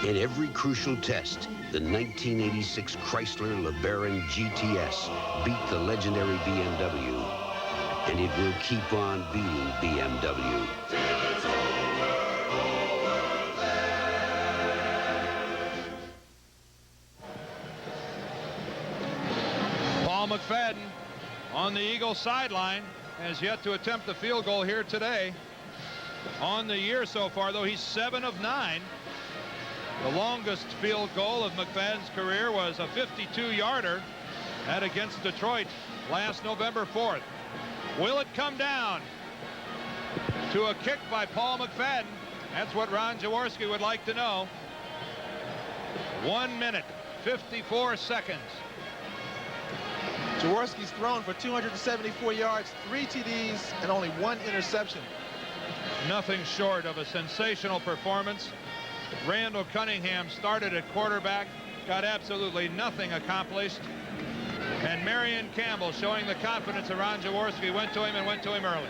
Speaker 12: In every crucial test, the 1986 Chrysler LeBaron GTS beat the legendary BMW, and it will keep on beating BMW.
Speaker 2: Paul McFadden on the Eagles sideline has yet to attempt the field goal here today. On the year so far, though, he's 7 of 9. The longest field goal of McFadden's career was a 52-yarder at against Detroit last November 4th. Will it come down to a kick by Paul McFadden? That's what Ron Jaworski would like to know. 1 minute, 54 seconds.
Speaker 3: Jaworski's thrown for 274 yards, 3 TDs, and only 1 interception.
Speaker 2: Nothing short of a sensational performance. Randall Cunningham started at quarterback, got absolutely nothing accomplished. And Marion Campbell, showing the confidence of Ron Jaworski, went to him early.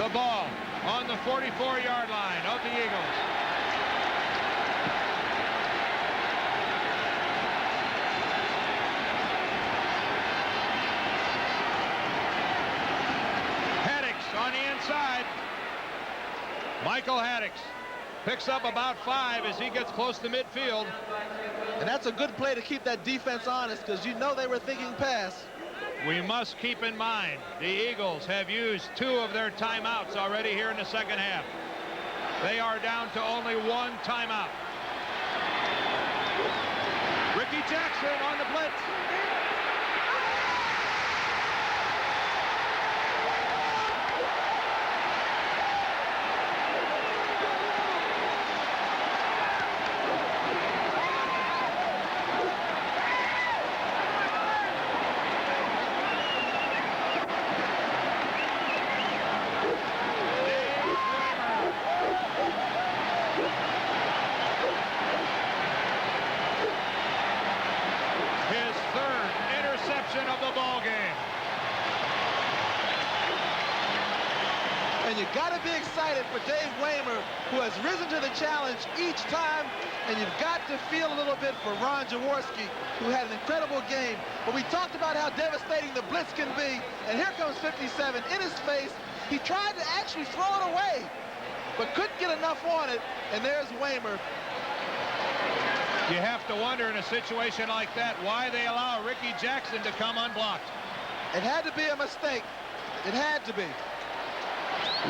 Speaker 2: The ball on the 44-yard line of the Eagles. Haddix on the inside. Michael Haddix picks up about 5 as he gets close to midfield.
Speaker 3: And that's a good play to keep that defense honest, because you know they were thinking pass.
Speaker 2: We must keep in mind the Eagles have used 2 of their timeouts already here in the second half. They are down to only 1 timeout. Ricky Jackson on the blitz. His
Speaker 3: And you got to be excited for Dave Waymer, who has risen to the challenge each time. And you've got to feel a little bit for Ron Jaworski, who had an incredible game. But we talked about how devastating the blitz can be. And here comes 57 in his face. He tried to actually throw it away, but couldn't get enough on it. And there's Waymer.
Speaker 2: You have to wonder in a situation like that why they allow Ricky Jackson to come unblocked.
Speaker 3: It had to be a mistake. It had to be.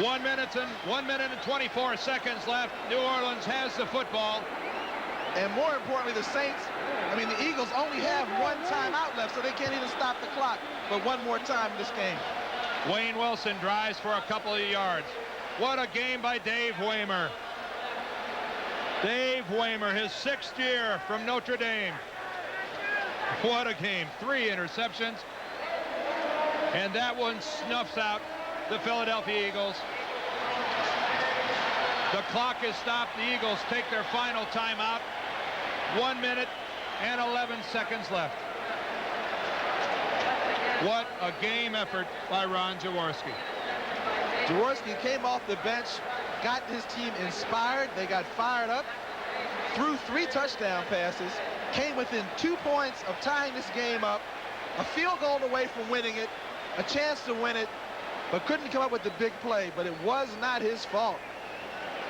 Speaker 2: 1 minute and 24 seconds left. New Orleans has the football.
Speaker 3: And more importantly, the Saints, the Eagles only have one timeout left, so they can't even stop the clock. But one more time in this game.
Speaker 2: Wayne Wilson drives for a couple of yards. What a game by Dave Waymer. Dave Waymer, his 6th year from Notre Dame. What a game. 3 interceptions. And that one snuffs out the Philadelphia Eagles. The clock is stopped. The Eagles take their final timeout. 1 minute and 11 seconds left. What a game effort by Ron Jaworski.
Speaker 3: Jaworski came off the bench, got his team inspired. They got fired up, threw 3 touchdown passes, came within 2 points of tying this game up, a field goal away from winning it, a chance to win it, but couldn't come up with the big play. But it was not his fault,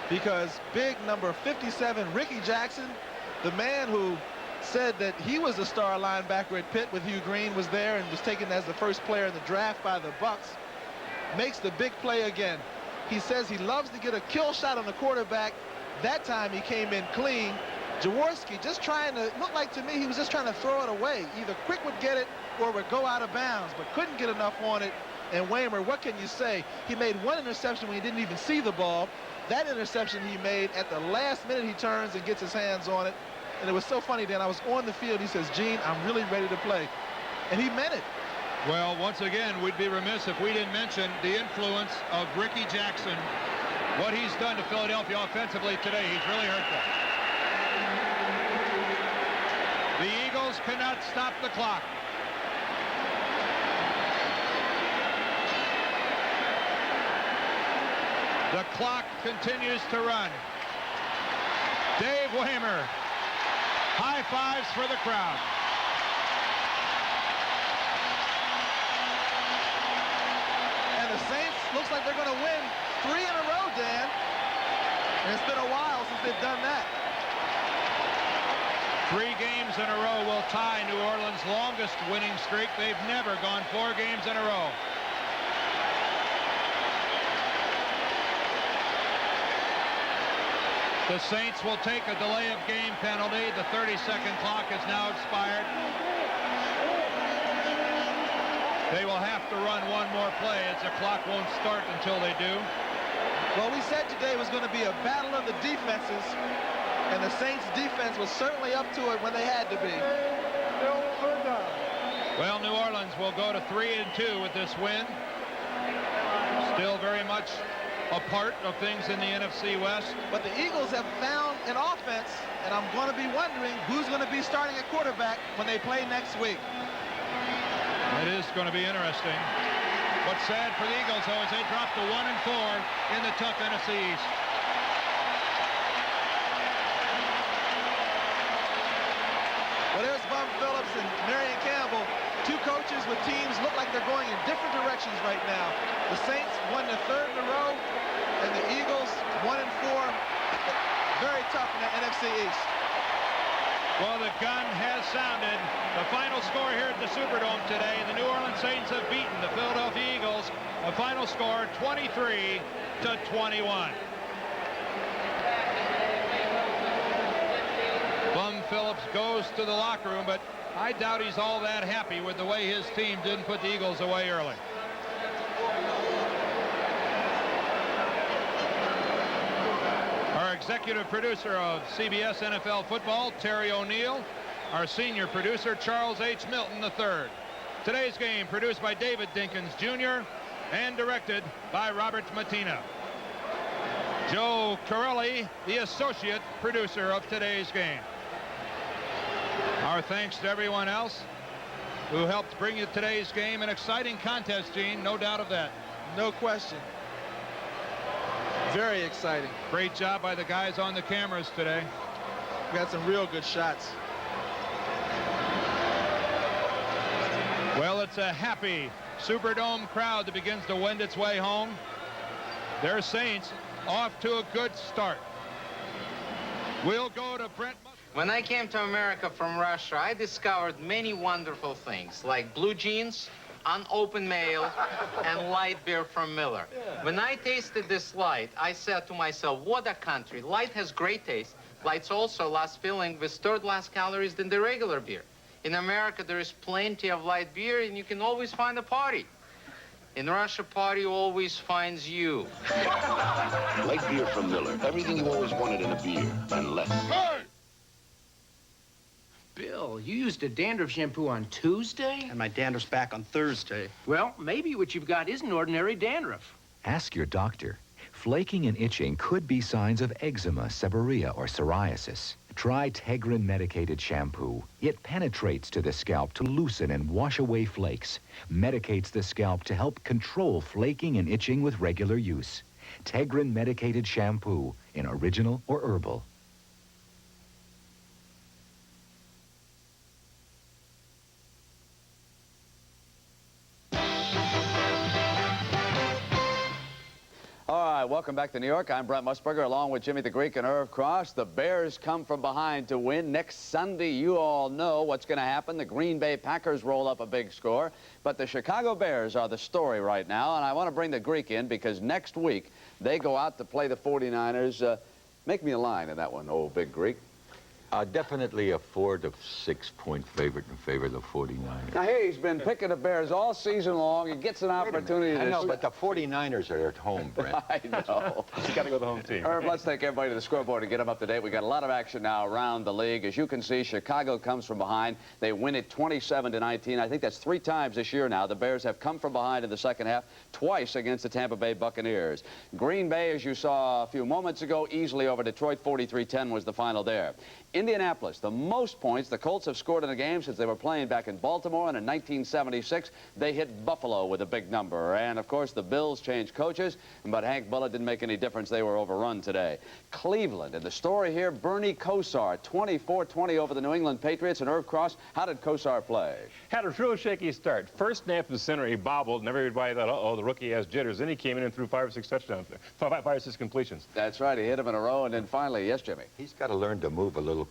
Speaker 3: because big number 57, Ricky Jackson, the man who said that he was the star linebacker at Pitt with Hugh Green, was there and was taken as the first player in the draft by the Bucks, makes the big play again. He says he loves to get a kill shot on the quarterback. That time he came in clean. Jaworski just trying to, look like to me he was just trying to throw it away. Either Quick would get it or would go out of bounds, but couldn't get enough on it. And Waymer, what can you say? He made 1 interception when he didn't even see the ball. That interception he made at the last minute, he turns and gets his hands on it. And it was so funny, Dan. I was on the field. He says, Gene, I'm really ready to play. And he meant it.
Speaker 2: Well, once again, we'd be remiss if we didn't mention the influence of Ricky Jackson, what he's done to Philadelphia offensively today. He's really hurt them. The Eagles cannot stop the clock. The clock continues to run. Dave Waymer, high fives for the crowd.
Speaker 3: And the Saints looks like they're going to win 3 in a row, Dan. And it's been a while since they've done that.
Speaker 2: 3 games in a row will tie New Orleans' longest winning streak. They've never gone 4 games in a row. The Saints will take a delay of game penalty. The 30-second clock has now expired. They will have to run 1 more play as the clock won't start until they do.
Speaker 3: Well, we said today was going to be a battle of the defenses, and the Saints defense was certainly up to it when they had to be.
Speaker 2: Well, New Orleans will go to 3-2 with this win. Still very much a part of things in the NFC West.
Speaker 3: But the Eagles have found an offense, and I'm going to be wondering who's going to be starting at quarterback when they play next week.
Speaker 2: It is going to be interesting. What's sad for the Eagles, though, is they dropped to 1-4 in the tough NFC East.
Speaker 3: Well, there's Bum Phillips and Marion Campbell, 2 coaches with teams look like they're going in different directions right now. The Saints won their 3rd in a row, and the Eagles 1-4. Very tough in the NFC East.
Speaker 2: Well, the gun has sounded. The final score here at the Superdome today, the New Orleans Saints have beaten the Philadelphia Eagles. The final score, 23-21. Bum Phillips goes to the locker room, but I doubt he's all that happy with the way his team didn't put the Eagles away early. Our executive producer of CBS NFL Football, Terry O'Neill. Our senior producer, Charles H. Milton III. Today's game produced by David Dinkins Jr. and directed by Robert Matina. Joe Corelli, the associate producer of today's game. Our thanks to everyone else who helped bring you today's game. An exciting contest, Gene, no doubt of that.
Speaker 3: No question. Very exciting.
Speaker 2: Great job by the guys on the cameras today.
Speaker 3: We got some real good shots.
Speaker 2: Well, it's a happy Superdome crowd that begins to wend its way home. Their Saints off to a good start. We'll go to Brent.
Speaker 20: When I came to America from Russia, I discovered many wonderful things, like blue jeans, unopened mail, and light beer from Miller. When I tasted this light, I said to myself, what a country. Light has great taste. Light's also less filling with third less calories than the regular beer. In America, there is plenty of light beer, and you can always find a party. In Russia, party always finds you.
Speaker 12: Light beer from Miller. Everything you always wanted in a beer, and less.
Speaker 21: Hey! Bill, you used a dandruff shampoo on Tuesday?
Speaker 22: And my dandruff's back on Thursday.
Speaker 21: Well, maybe what you've got isn't ordinary dandruff.
Speaker 23: Ask your doctor. Flaking and itching could be signs of eczema, seborrhea, or psoriasis. Try Tegrin medicated shampoo. It penetrates to the scalp to loosen and wash away flakes. Medicates the scalp to help control flaking and itching with regular use. Tegrin medicated shampoo in original or herbal.
Speaker 24: All right, welcome back to New York. I'm Brent Musburger along with Jimmy the Greek and Irv Cross. The Bears come from behind to win. Next Sunday, you all know what's going to happen. The Green Bay Packers roll up a big score. But the Chicago Bears are the story right now. And I want to bring the Greek in because next week they go out to play the 49ers. Make me a line in that one, old Big Greek.
Speaker 25: Definitely a 4 to 6 point favorite in favor of the 49ers.
Speaker 24: Now, here he's been picking the Bears all season long. He gets an opportunity to...
Speaker 25: I know, but the 49ers are at home, Brent.
Speaker 24: I know.
Speaker 25: You got to go to the home team.
Speaker 24: Irv, let's take everybody to the scoreboard and get them up to date. We got a lot of action now around the league. As you can see, Chicago comes from behind. They win it 27-19. I think that's 3 times this year now. The Bears have come from behind in the second half, twice against the Tampa Bay Buccaneers. Green Bay, as you saw a few moments ago, easily over Detroit. 43-10 was the final there. Indianapolis, the most points the Colts have scored in a game since they were playing back in Baltimore, and in 1976, they hit Buffalo with a big number. And, of course, the Bills changed coaches, but Hank Bullitt didn't make any difference. They were overrun today. Cleveland, and the story here, Bernie Kosar, 24-20 over the New England Patriots. And Irv Cross, how did Kosar play?
Speaker 27: Had a real shaky start. First snap in the center, he bobbled, and everybody thought, uh-oh, the rookie has jitters. Then he came in and threw 5 or 6 touchdowns, 5 or 6 completions.
Speaker 24: That's right. He hit him in a row, and then finally, yes, Jimmy.
Speaker 25: He's got to learn to move a little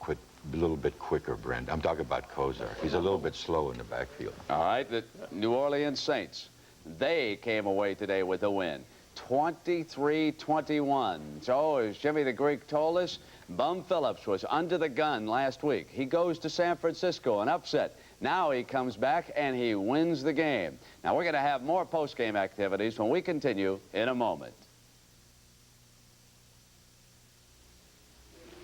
Speaker 25: bit quicker, Brent. I'm talking about Kosar. He's a little bit slow in the backfield.
Speaker 24: All right, the New Orleans Saints, they came away today with a win, 23-21. So, as Jimmy the Greek told us, Bum Phillips was under the gun last week. He goes to San Francisco, an upset. Now he comes back and he wins the game. Now, we're going to have more post-game activities when we continue in a moment.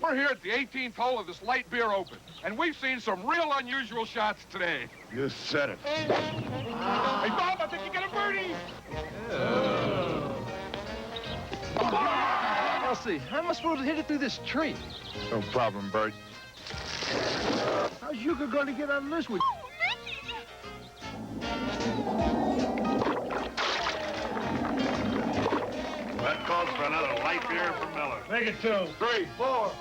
Speaker 6: We're here at the 18th hole of this light beer open, and we've seen some real unusual shots today.
Speaker 18: You said it.
Speaker 6: Hey, Bob, I think you got a birdie.
Speaker 21: Elsie, how am I supposed to hit it through this tree?
Speaker 18: No problem, Bert.
Speaker 21: How's Yuka going to get out of this one?
Speaker 18: That calls for another light beer from Miller. Make it 2, 3, 4.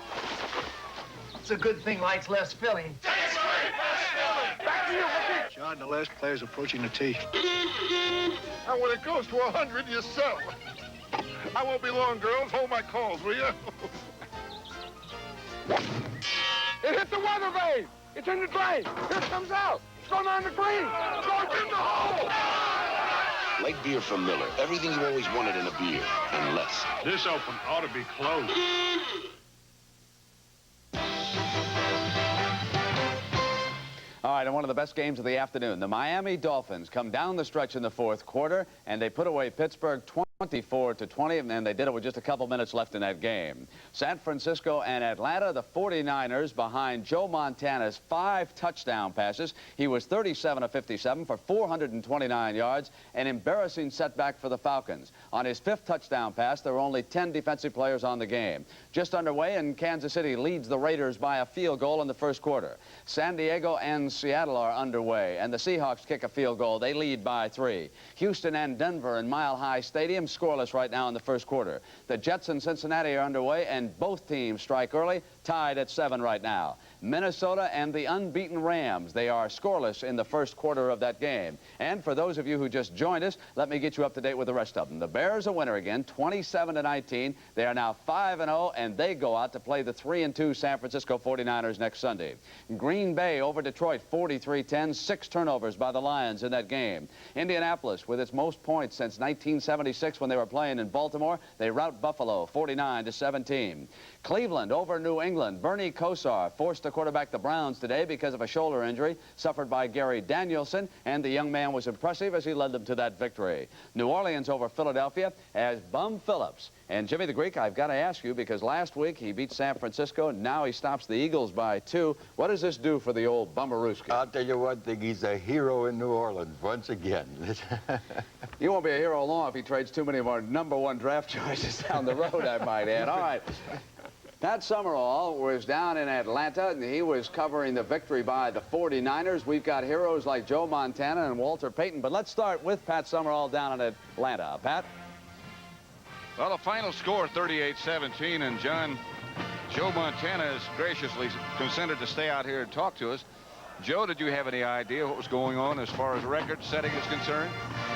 Speaker 21: It's a good thing light's less filling.
Speaker 6: Back to you, Ricky.
Speaker 18: John, the last player's approaching the tee.
Speaker 6: And when it goes to 100, you settle. I won't be long, girls. Hold my calls, will you? It hit the weather vane. It's in the drain. Here it comes out. It's going on the green. Goes in the hole.
Speaker 12: Light beer from Miller. Everything you always wanted in a beer, and less.
Speaker 18: This open ought to be closed.
Speaker 24: All right, and one of the best games of the afternoon. The Miami Dolphins come down the stretch in the fourth quarter, and they put away Pittsburgh 24-20, and they did it with just a couple minutes left in that game. San Francisco and Atlanta, the 49ers, behind Joe Montana's 5 touchdown passes. He was 37 of 57 for 429 yards, an embarrassing setback for the Falcons. On his 5th touchdown pass, there were only 10 defensive players on the game. Just underway, and Kansas City leads the Raiders by a field goal in the first quarter. San Diego and Seattle are underway, and the Seahawks kick a field goal. They lead by 3. Houston and Denver in Mile High Stadium games scoreless right now in the first quarter. The Jets and Cincinnati are underway, and both teams strike early, tied at 7 right now. Minnesota and the unbeaten Rams, they are scoreless in the first quarter of that game. And for those of you who just joined us, let me get you up to date with the rest of them. The Bears are winner again, 27-19. They are now 5-0, and they go out to play the 3-2 San Francisco 49ers next Sunday. Green Bay over Detroit, 43-10, 6 turnovers by the Lions in that game. Indianapolis, with its most points since 1976 when they were playing in Baltimore, they rout Buffalo, 49-17. Cleveland over New England. Bernie Kosar forced to quarterback the Browns today because of a shoulder injury suffered by Gary Danielson, and the young man was impressive as he led them to that victory. New Orleans over Philadelphia as Bum Phillips. And Jimmy the Greek, I've got to ask you, because last week he beat San Francisco, now he stops the Eagles by 2. What does this do for the old Bummerooski?
Speaker 25: I'll tell you one thing, he's a hero in New Orleans once again.
Speaker 24: You won't be a hero long if he trades too many of our #1 draft choices down the road, I might add. All right. Pat Summerall was down in Atlanta, and he was covering the victory by the 49ers. We've got heroes like Joe Montana and Walter Payton, but let's start with Pat Summerall down in Atlanta. Pat?
Speaker 7: Well, the final score, 38-17, and Joe Montana has graciously consented to stay out here and talk to us. Joe, did you have any idea what was going on as far as record setting is concerned?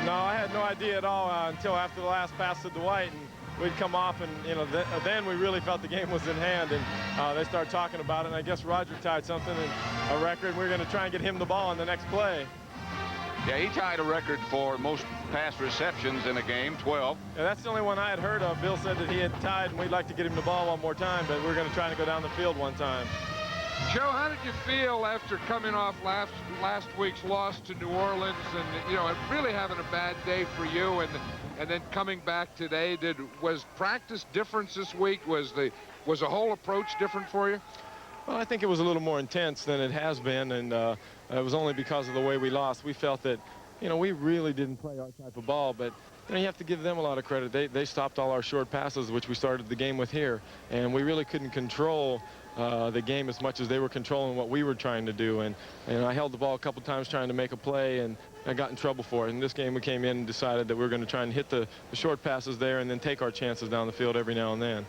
Speaker 8: No, I had no idea at all until after the last pass to Dwight, and we'd come off, and then we really felt the game was in hand, and they started talking about it, and I guess Roger tied something, and a record. We're going to try and get him the ball in the next play.
Speaker 7: Yeah, he tied a record for most pass receptions in a game, 12.
Speaker 8: Yeah, that's the only one I had heard of. Bill said that he had tied, and we'd like to get him the ball one more time, but we're going to try to go down the field one time.
Speaker 6: Joe, how did you feel after coming off last week's loss to New Orleans, and really having a bad day for you, and then coming back today? Was practice different this week? Was the whole approach different for you?
Speaker 8: Well, I think it was a little more intense than it has been, and it was only because of the way we lost. We felt that, we really didn't play our type of ball, but you have to give them a lot of credit. They stopped all our short passes, which we started the game with here, and we really couldn't control the game as much as they were controlling what we were trying to do. And I held the ball a couple times trying to make a play, and I got in trouble for it. In this game, we came in and decided that we were going to try and hit the short passes there and then take our chances down the field every now and then.